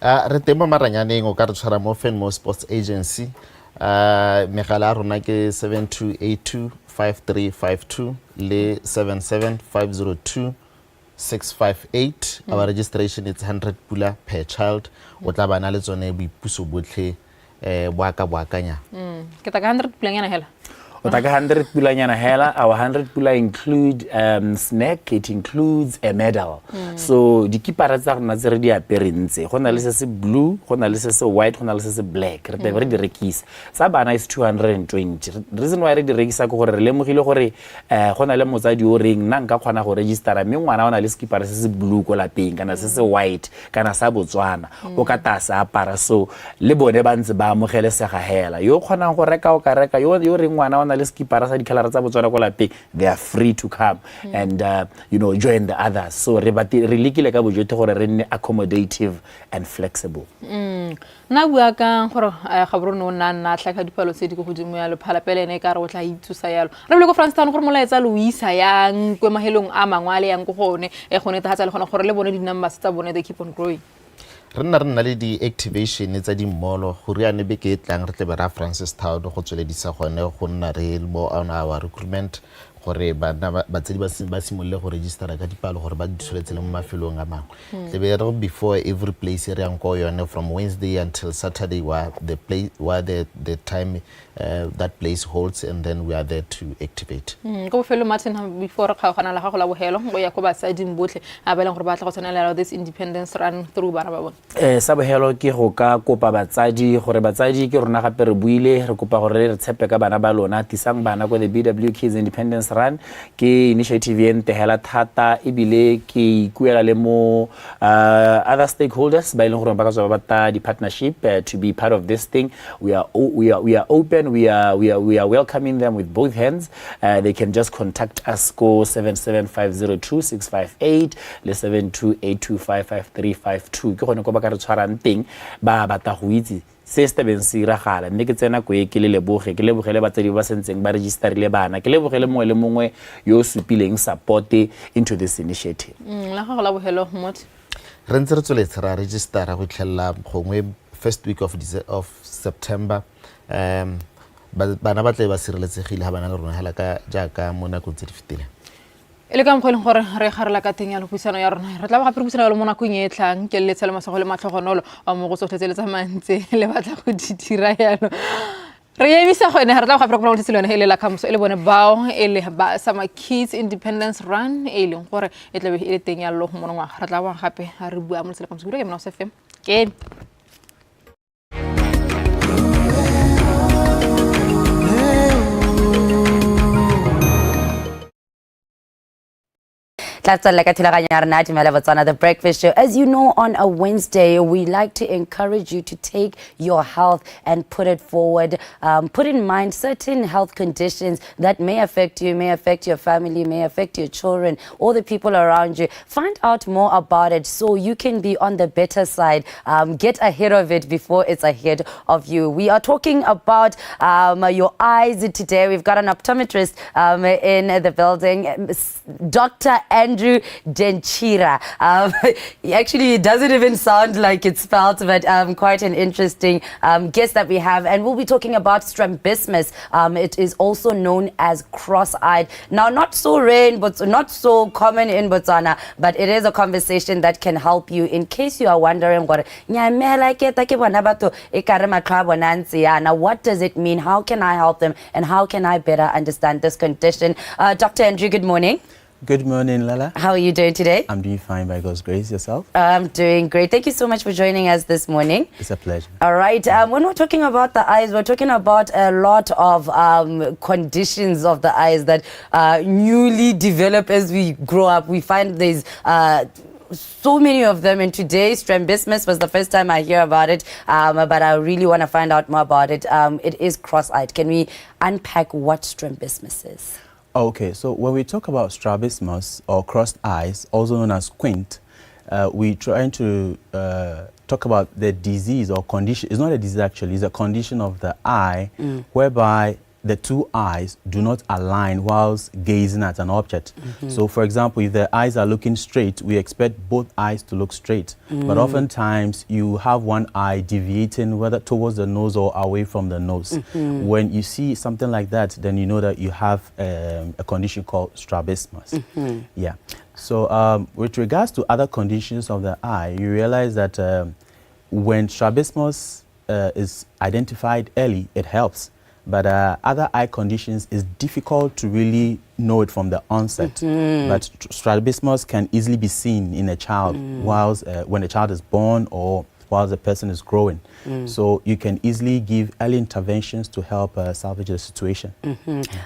re temo maranyaneng o ka re tshwara mo Fenmo Sports Agency megala a rona ke 72825352 le 77502 our registration is 100 pula per child o tla bana le tsone boipuso botlhe boakanya ke ta ka 100 pula ngena hela o ta ka 100 pula nyana hela our 100 pula include snack it includes a medal so di kipara tsa rona tse re di aperentse go na le se blue go na le se white go na le se black re tebe re di rekisa sa bana is 220 reason why re di rekisa go gore re lemogile gore go na le motsadi o reng nna nka kgona go registera mme ngwana o na le skipara se blue ko lapeng kana se white kana sa Botswana o ka tasa apara so le bone ba ntse ba amogele se ga hela yo kgona go reka o ka reka yo reng ngwana na le skipara sa dikhalara tsa Botswana ko lapeng they are free to come and join the others so re likile ka bojote gore re nne accommodative and flexible na bua ka gore ga borone o nna tlhaka dipalo tse di go godimo ya le phala pele ene ka re o tla itsusa yalo re bile go Francestown gore molaetsa lo isa yang kwe mahelong a mangwale yang go gone gone tsa le gone gore le bone di numbers tsa bone they keep on growing re nna le di-activation tsa dimolo go riane beke e tlang re tlebe ra Francestown go tsweledisa gone go nna re mo on our recruitment gore bana batsedi ba simolole go registera ka dipalo gore ba ditshweletse le mo mafelong a mangwe tlebe re before every place re yang go yone from Wednesday until Saturday where the time that place holds and then we are there to activate go felo Martin before ga gona la ga go la bohelo go ya go ba sading botlhe a beleng gore ba tla go tsenela this Independence Run through bana ba bona sa bohelo ke go ka kopa batsadi gore batsadi ke rona gape re buile re kopa gore re tshepe ka bana ba lona tisang bana go the BW Kids Independence Run ke initiative ente hela thata ebile ke ikuela le mo other stakeholders ba ileng gore ba ka tswa ba ta di partnership to be part of this thing we are open we are welcoming them with both hands they can just contact us go 77502-658 le 728255352 ke gone go ba ka re tshwarang teng ba bata go itse se steben se iragala mme ke tsena go ke le lebogele batsadi ba sentseng ba registerile bana ke lebogele mongwe le mongwe yo supileng support into this initiative la ga la bohelo mot re ntse re tsweletse ra registera go tlhella gongwe first week of September bana ba tle ba sireletsegile ha bana le rona hela ka jaaka mo nakong tse di fetile Ele ka mkhweleng gore re garela ka teng ya lopuisano ya rona re tla ba gape re buisana le mo nakong e tlang ke le tshela masago le matlhogonolo a mo go tsotlhetse le tsamantse le batla go di dira yalo re emisa gone re tla gape re go le tselone ele la khamso ele bone bao ele ba sama kids independence run ele gore e tla be e teng ya lo mo ngwa re tla ba gape re bua mo tsela khamso ke mo FM ke Dumela Botswana, the breakfast show. As you know, on a Wednesday, we like to encourage you to take your health and put it forward. Put in mind certain health conditions that may affect you, may affect your family, may affect your children, or the people around you. Find out more about it so you can be on the better side. Get ahead of it before it's ahead of you. We are talking about your eyes today. We've got an optometrist in the building, Dr. Andrew Denchira. Actually, it doesn't even sound like it's spelled, but quite an interesting guest that we have. And we'll be talking about strabismus. It is also known as cross-eyed. Now, not so rare, but not so common in Botswana, but it is a conversation that can help you in case you are wondering, now, what does it mean? How can I help them? And how can I better understand this condition? Dr. Andrew, good morning. Good morning, Lala. How are you doing today? I'm doing fine by God's grace. Yourself? I'm doing great. Thank you so much for joining us this morning. It's a pleasure. All right. When we're talking about the eyes, we're talking about a lot of conditions of the eyes that newly develop as we grow up. We find there's so many of them, and today strabismus was the first time I hear about it, but I really want to find out more about it. It is cross-eyed. Can we unpack what strabismus is? Okay, so when we talk about strabismus or crossed eyes, also known as squint, we're trying to talk about the disease or condition. It's not a disease actually, it's a condition of the eye whereby the two eyes do not align whilst gazing at an object. So for example, if the eyes are looking straight, we expect both eyes to look straight. But oftentimes you have one eye deviating whether towards the nose or away from the nose. When you see something like that, then you know that you have a condition called strabismus. Yeah. So with regards to other conditions of the eye, you realize that when strabismus is identified early, it helps. But other eye conditions is difficult to really know it from the onset. But strabismus can easily be seen in a child whilst when a child is born or while the person is growing. So you can easily give early interventions to help salvage the situation.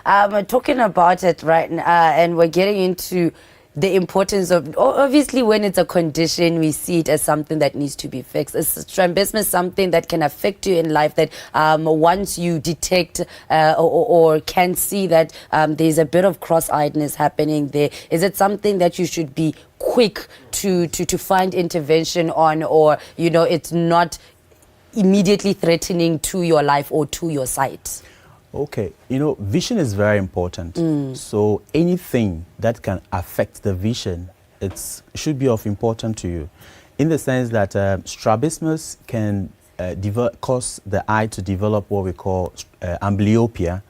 Talking about it right now, and we're getting into the importance of, obviously when it's a condition, we see it as something that needs to be fixed. Is strabismus something that can affect you in life that once you detect or can see that there's a bit of cross-eyedness happening there, is it something that you should be quick to find intervention on, or, you know, it's not immediately threatening to your life or to your sight? Okay, you know, vision is very important. So anything that can affect the vision, it should be of importance to you, in the sense that strabismus can cause the eye to develop what we call amblyopia.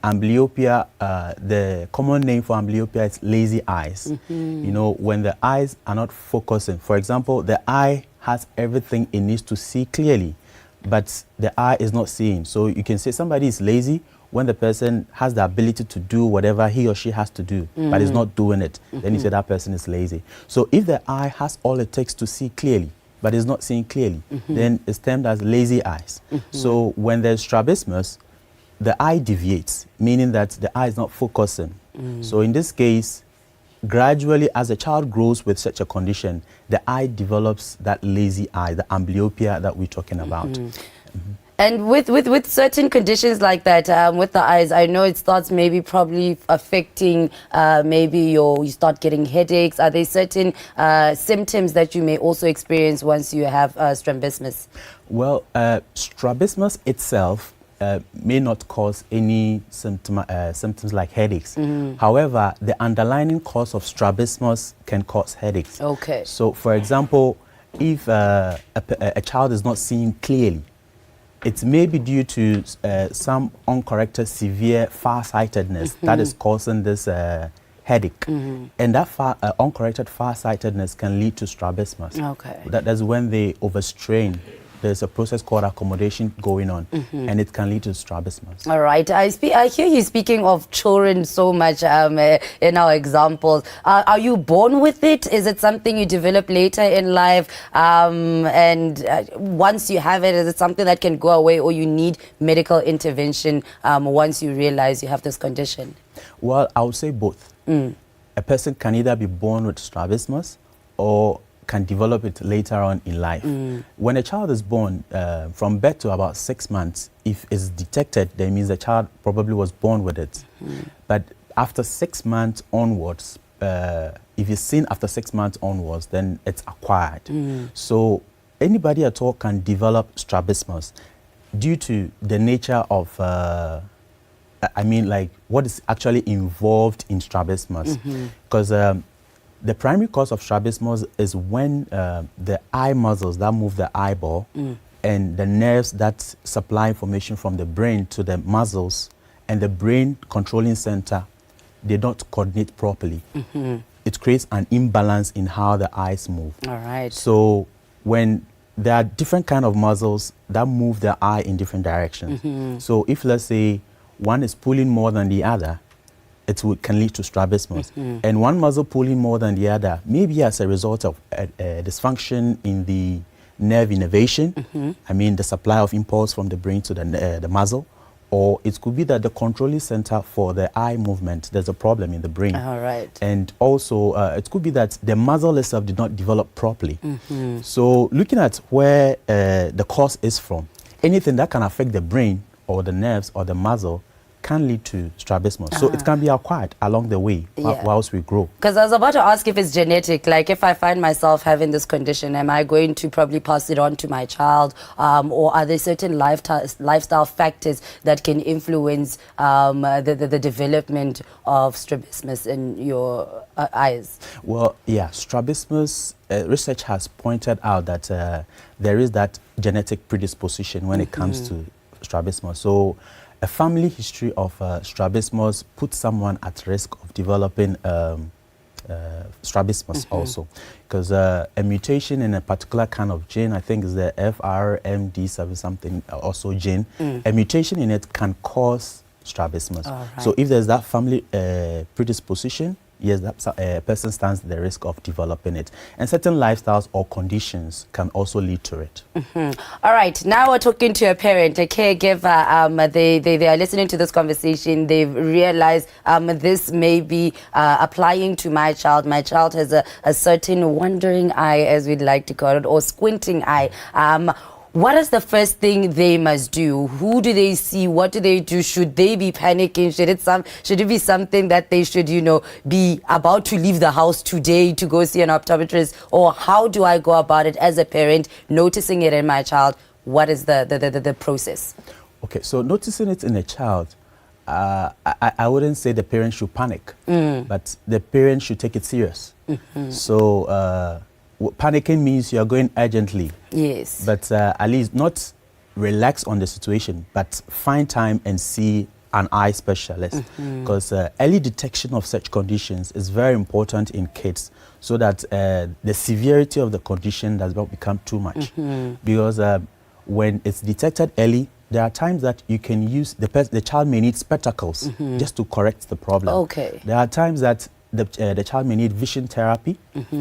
Amblyopia, the common name for amblyopia is lazy eyes. You know, when the eyes are not focusing, for example, the eye has everything it needs to see clearly, but the eye is not seeing. So you can say somebody is lazy when the person has the ability to do whatever he or she has to do, but is not doing it. Then you say that person is lazy. So if the eye has all it takes to see clearly, but is not seeing clearly, then it's termed as lazy eyes. So when there's strabismus, the eye deviates, meaning that the eye is not focusing. So in this case, gradually, as a child grows with such a condition, the eye develops that lazy eye, the amblyopia that we're talking about. And with certain conditions like that, with the eyes, I know it starts maybe probably affecting maybe you start getting headaches. Are there certain symptoms that you may also experience once you have strabismus? Well, strabismus itself may not cause any symptoms like headaches. However, the underlying cause of strabismus can cause headaches. Okay. So, for example, if a child is not seeing clearly, it may be due to some uncorrected severe farsightedness that is causing this headache. And that uncorrected farsightedness can lead to strabismus. Okay. That's when they overstrain. There's a process called accommodation going on, and it can lead to strabismus. All right. I hear you speaking of children so much in our examples. Are you born with it? Is it something you develop later in life? And once you have it, is it something that can go away, or you need medical intervention once you realize you have this condition? Well, I would say both. A person can either be born with strabismus or can develop it later on in life. When a child is born, from birth to about 6 months, if it's detected, that means the child probably was born with it. But after 6 months onwards, if it's seen after 6 months onwards, then it's acquired. So anybody at all can develop strabismus due to the nature of, like what is actually involved in strabismus. Because the primary cause of strabismus is when the eye muscles that move the eyeball and the nerves that supply information from the brain to the muscles and the brain controlling center, they don't coordinate properly. It creates an imbalance in how the eyes move. All right. So when there are different kind of muscles that move the eye in different directions. So if, let's say, one is pulling more than the other, can lead to strabismus. And one muscle pulling more than the other, maybe as a result of a dysfunction in the nerve innervation, the supply of impulse from the brain to the muscle, or it could be that the controlling center for the eye movement, there's a problem in the brain. All right. And also, it could be that the muscle itself did not develop properly. So looking at where the cause is from, anything that can affect the brain or the nerves or the muscle can lead to strabismus. So it can be acquired along the way whilst we grow. Because I was about to ask if it's genetic. Like if I find myself having this condition, am I going to probably pass it on to my child? Or are there certain lifestyle factors that can influence the development of strabismus in your eyes? Well, yeah, strabismus, research has pointed out that there is that genetic predisposition when it comes to strabismus. So a family history of strabismus puts someone at risk of developing strabismus also, because a mutation in a particular kind of gene, I think is the FRMD7 something also gene, a mutation in it can cause strabismus. Right. So if there's that family predisposition, yes, that person stands the risk of developing it. And certain lifestyles or conditions can also lead to it. All right, now we're talking to a parent, a caregiver. They are listening to this conversation. They've realized this may be applying to my child. My child has a certain wandering eye, as we'd like to call it, or squinting eye. What is the first thing they must do? Who do they see? What do they do? Should they be panicking? Should it be something that they should, be about to leave the house today to go see an optometrist? Or how do I go about it as a parent, noticing it in my child? What is the process? Okay, so noticing it in a child, I wouldn't say the parent should panic, but the parent should take it serious. So panicking means you're going urgently. Yes. But at least not relax on the situation, but find time and see an eye specialist. Because early detection of such conditions is very important in kids, so that the severity of the condition does not become too much. Because when it's detected early, there are times that you can use, the child may need spectacles just to correct the problem. Okay. There are times that the child may need vision therapy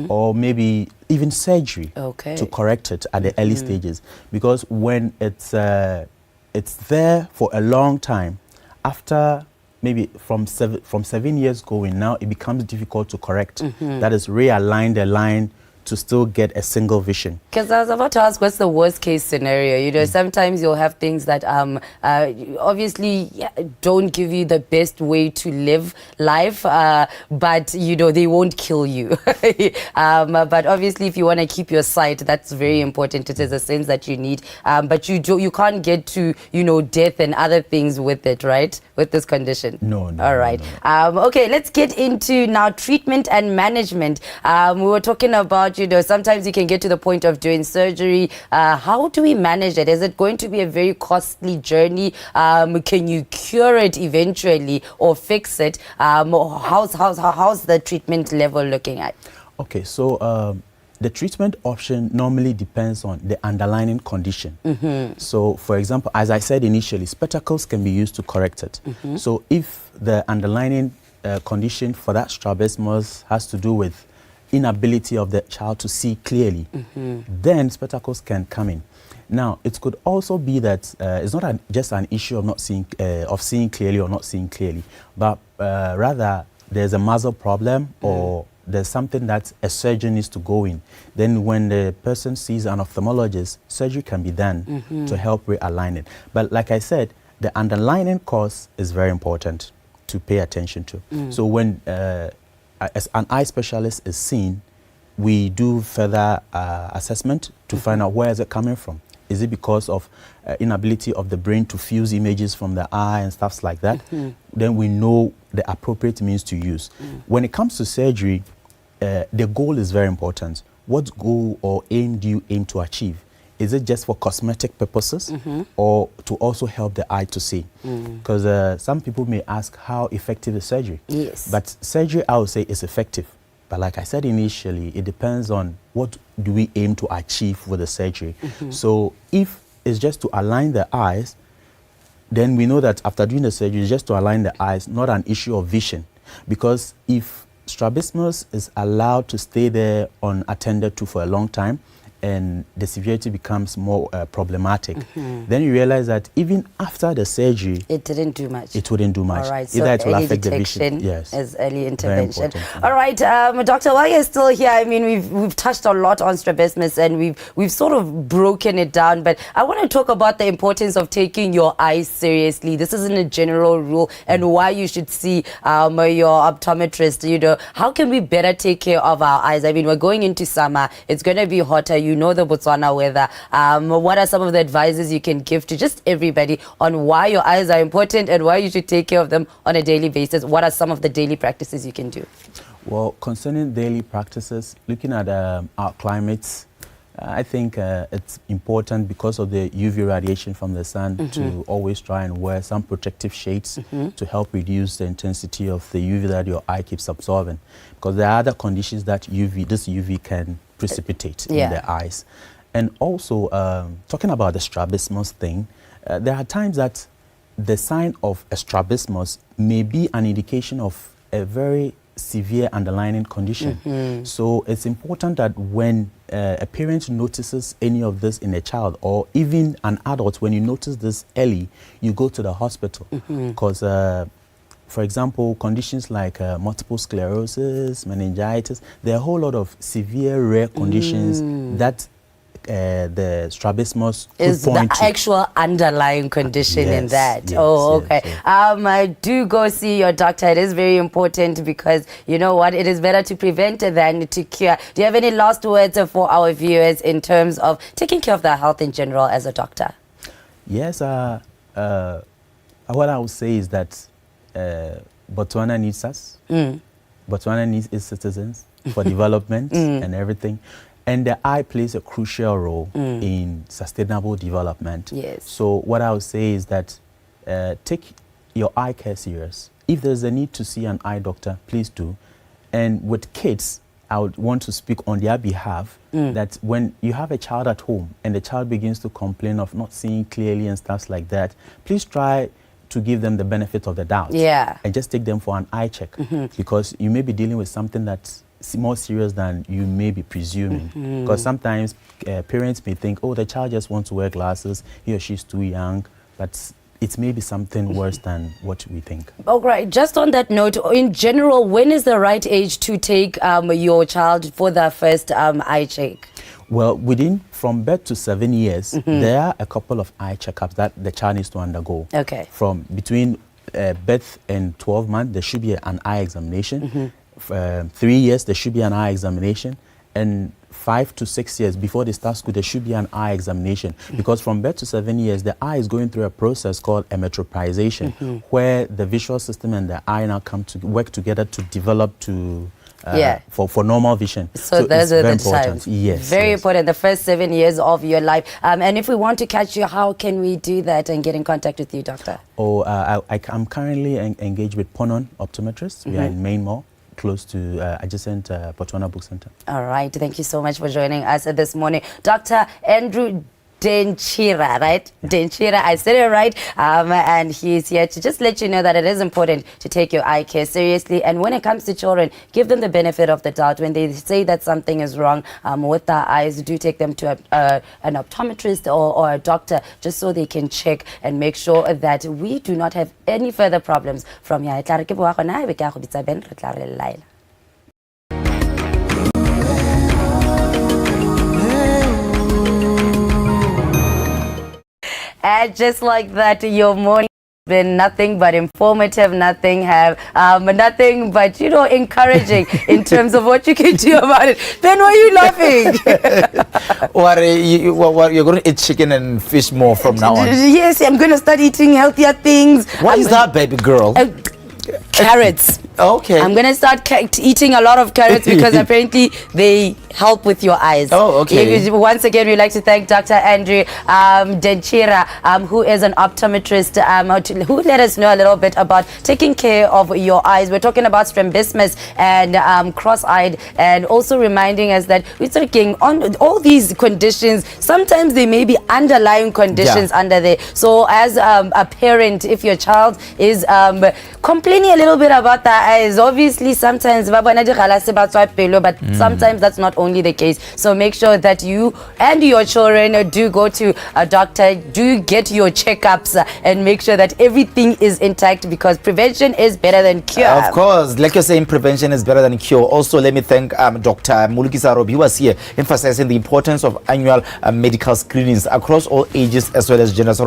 or maybe even surgery to correct it at the early stages. Because when it's there for a long time, after maybe from 7 years going, now it becomes difficult to correct. That is, realign the line to still get a single vision. Because I was about to ask, what's the worst case scenario? Sometimes you'll have things that obviously don't give you the best way to live life, but they won't kill you. But obviously, if you want to keep your sight, that's very important. It is a sense that you need, but you can't get to death and other things with it, right? with this condition? No. All right. Okay, let's get into now treatment and management. We were talking about, sometimes you can get to the point of doing surgery. How do we manage it? Is it going to be a very costly journey? Can you cure it eventually or fix it? How's the treatment level looking at? Okay, so the treatment option normally depends on the underlying condition. So, for example, as I said initially, spectacles can be used to correct it. So, if the underlying condition for that strabismus has to do with inability of the child to see clearly, then spectacles can come in. Now, it could also be that it's not just an issue of not seeing, seeing clearly or not seeing clearly, but rather there's a muscle problem or there's something that a surgeon needs to go in. Then when the person sees an ophthalmologist, surgery can be done to help realign it. But like I said, the underlying cause is very important to pay attention to. So when as an eye specialist is seen, we do further assessment to find out where is it coming from. Is it because of inability of the brain to fuse images from the eye and stuff like that? Then we know the appropriate means to use. When it comes to surgery, the goal is very important. What goal or aim do you aim to achieve? Is it just for cosmetic purposes or to also help the eye to see? Because some people may ask how effective is surgery? Yes. But surgery, I would say, is effective. But like I said initially, it depends on what do we aim to achieve with the surgery. So if it's just to align the eyes, then we know that after doing the surgery, it's just to align the eyes, not an issue of vision. Because if strabismus is allowed to stay there unattended to for a long time, and the severity becomes more problematic, then you realize that even after the surgery, it didn't do much. It wouldn't do much. All right, so either it will early affect detection the vision. Yes. as early intervention. Very All right, Doctor, while you're still here, I mean, we've touched a lot on strabismus and we've sort of broken it down, but I want to talk about the importance of taking your eyes seriously. This isn't a general rule, and why you should see your optometrist. How can we better take care of our eyes? I mean, we're going into summer. It's going to be hotter. The Botswana weather. What are some of the advices you can give to just everybody on why your eyes are important and why you should take care of them on a daily basis? What are some of the daily practices you can do? Well, concerning daily practices, looking at our climates, I think it's important because of the UV radiation from the sun to always try and wear some protective shades to help reduce the intensity of the UV that your eye keeps absorbing. Because there are other conditions that this UV can precipitate in the eyes. And also, talking about the strabismus thing, there are times that the sign of a strabismus may be an indication of a very severe underlying condition. So it's important that when a parent notices any of this in a child, or even an adult, when you notice this early, you go to the hospital. Because for example, conditions like multiple sclerosis, meningitis, there are a whole lot of severe rare conditions that the strabismus is the actual underlying condition in that. Okay. Do go see your doctor. It is very important because you know what? It is better to prevent than to cure. Do you have any last words for our viewers in terms of taking care of their health in general as a doctor? Yes. What I would say is that Botswana needs us. Botswana needs its citizens for development and everything. And the eye plays a crucial role in sustainable development. Yes. So what I would say is that take your eye care serious. If there's a need to see an eye doctor, please do. And with kids, I would want to speak on their behalf that when you have a child at home and the child begins to complain of not seeing clearly and stuff like that, please try to give them the benefit of the doubt. And just take them for an eye check because you may be dealing with something that's more serious than you may be presuming. Because sometimes parents may think, oh, the child just wants to wear glasses, he or she's too young, but it may be something worse than what we think. All right, just on that note, in general, when is the right age to take your child for their first eye check? Well, from birth to 7 years, there are a couple of eye checkups that the child needs to undergo. Okay. From between birth and 12 months, there should be an eye examination. 3 years, there should be an eye examination. And 5 to 6 years before they start school, there should be an eye examination, because from birth to 7 years, the eye is going through a process called emmetroprization, where the visual system and the eye now come to work together to develop to for normal vision. So those are the times. Yes. Very important, the first 7 years of your life. And if we want to catch you, how can we do that and get in contact with you, doctor? I'm currently engaged with Ponon Optometrists. We are in Main Mall, close to adjacent Botswana Book Center. All right. Thank you so much for joining us this morning. Dr. Andrew Denchira, right? Yeah. Denchira, I said it right. And he's here to just let you know that it is important to take your eye care seriously. And when it comes to children, give them the benefit of the doubt. When they say that something is wrong with their eyes, do take them to an optometrist or a doctor, just so they can check and make sure that we do not have any further problems from here. And just like that, your morning has been nothing but informative, nothing but, you know, encouraging in terms of what you can do about it. Ben, why are you laughing? You're going to eat chicken and fish more from now on? Yes, I'm going to start eating healthier things. What is that, baby girl? Carrots. Okay. I'm going to start eating a lot of carrots because apparently they help with your eyes. Oh, okay. Once again, we'd like to thank Dr. Andrew Denchira, who is an optometrist, who let us know a little bit about taking care of your eyes. We're talking about strabismus and cross-eyed, and also reminding us that we're talking on all these conditions. Sometimes they may be underlying conditions under there. So as a parent, if your child is complaining a little bit about the eyes, obviously sometimes but sometimes that's not only the case. So make sure that you and your children do go to a doctor, do get your checkups, and make sure that everything is intact, because prevention is better than cure. Of course, like you're saying, prevention is better than cure. Also, let me thank Dr. Mulukisa Robi, who was here emphasizing the importance of annual medical screenings across all ages as well as genders.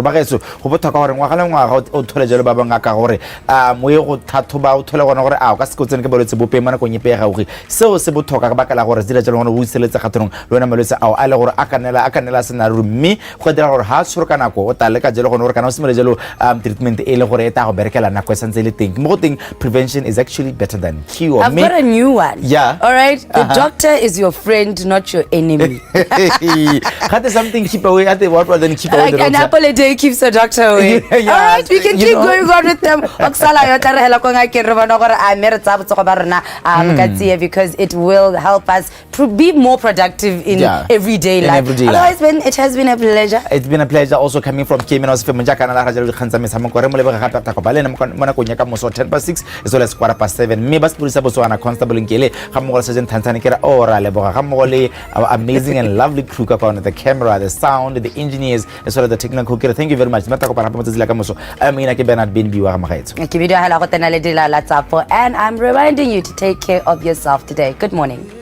So se botlhokwa ka baka la gore dira jalo gore o iseletse kgatlhanong le wena malwetse ao a le gore a kanela sena mme go dira gore ha tshoro ka nako o tla le ka jalo gore kana o simole jalo treatment e le gore e ta go berekela nako e santse le teng mo go teng. Prevention is actually better than cure. I've got a new one. Yeah. All right. The doctor is your friend, not your enemy. Had something keep away at the what then keep away. Like an apple a day keeps the doctor away. All right, we can keep going on with them. Because it will help us be more productive in everyday life. Otherwise, Ben, it has been a pleasure. It's been a pleasure also coming from Kemenos Femja Canada Rajal Khansa Misamoko Monaconyaka Moso 10:06 as well as 7:15. Mebas Purisa Botswana Constable in Kele, Hamor Sergeant Tantanica or Lebora Hamole, our amazing and lovely crew on the camera, the sound, the engineers, as well as the technical care. Thank you very much. And I'm reminding you to take care of yourself today. Good morning.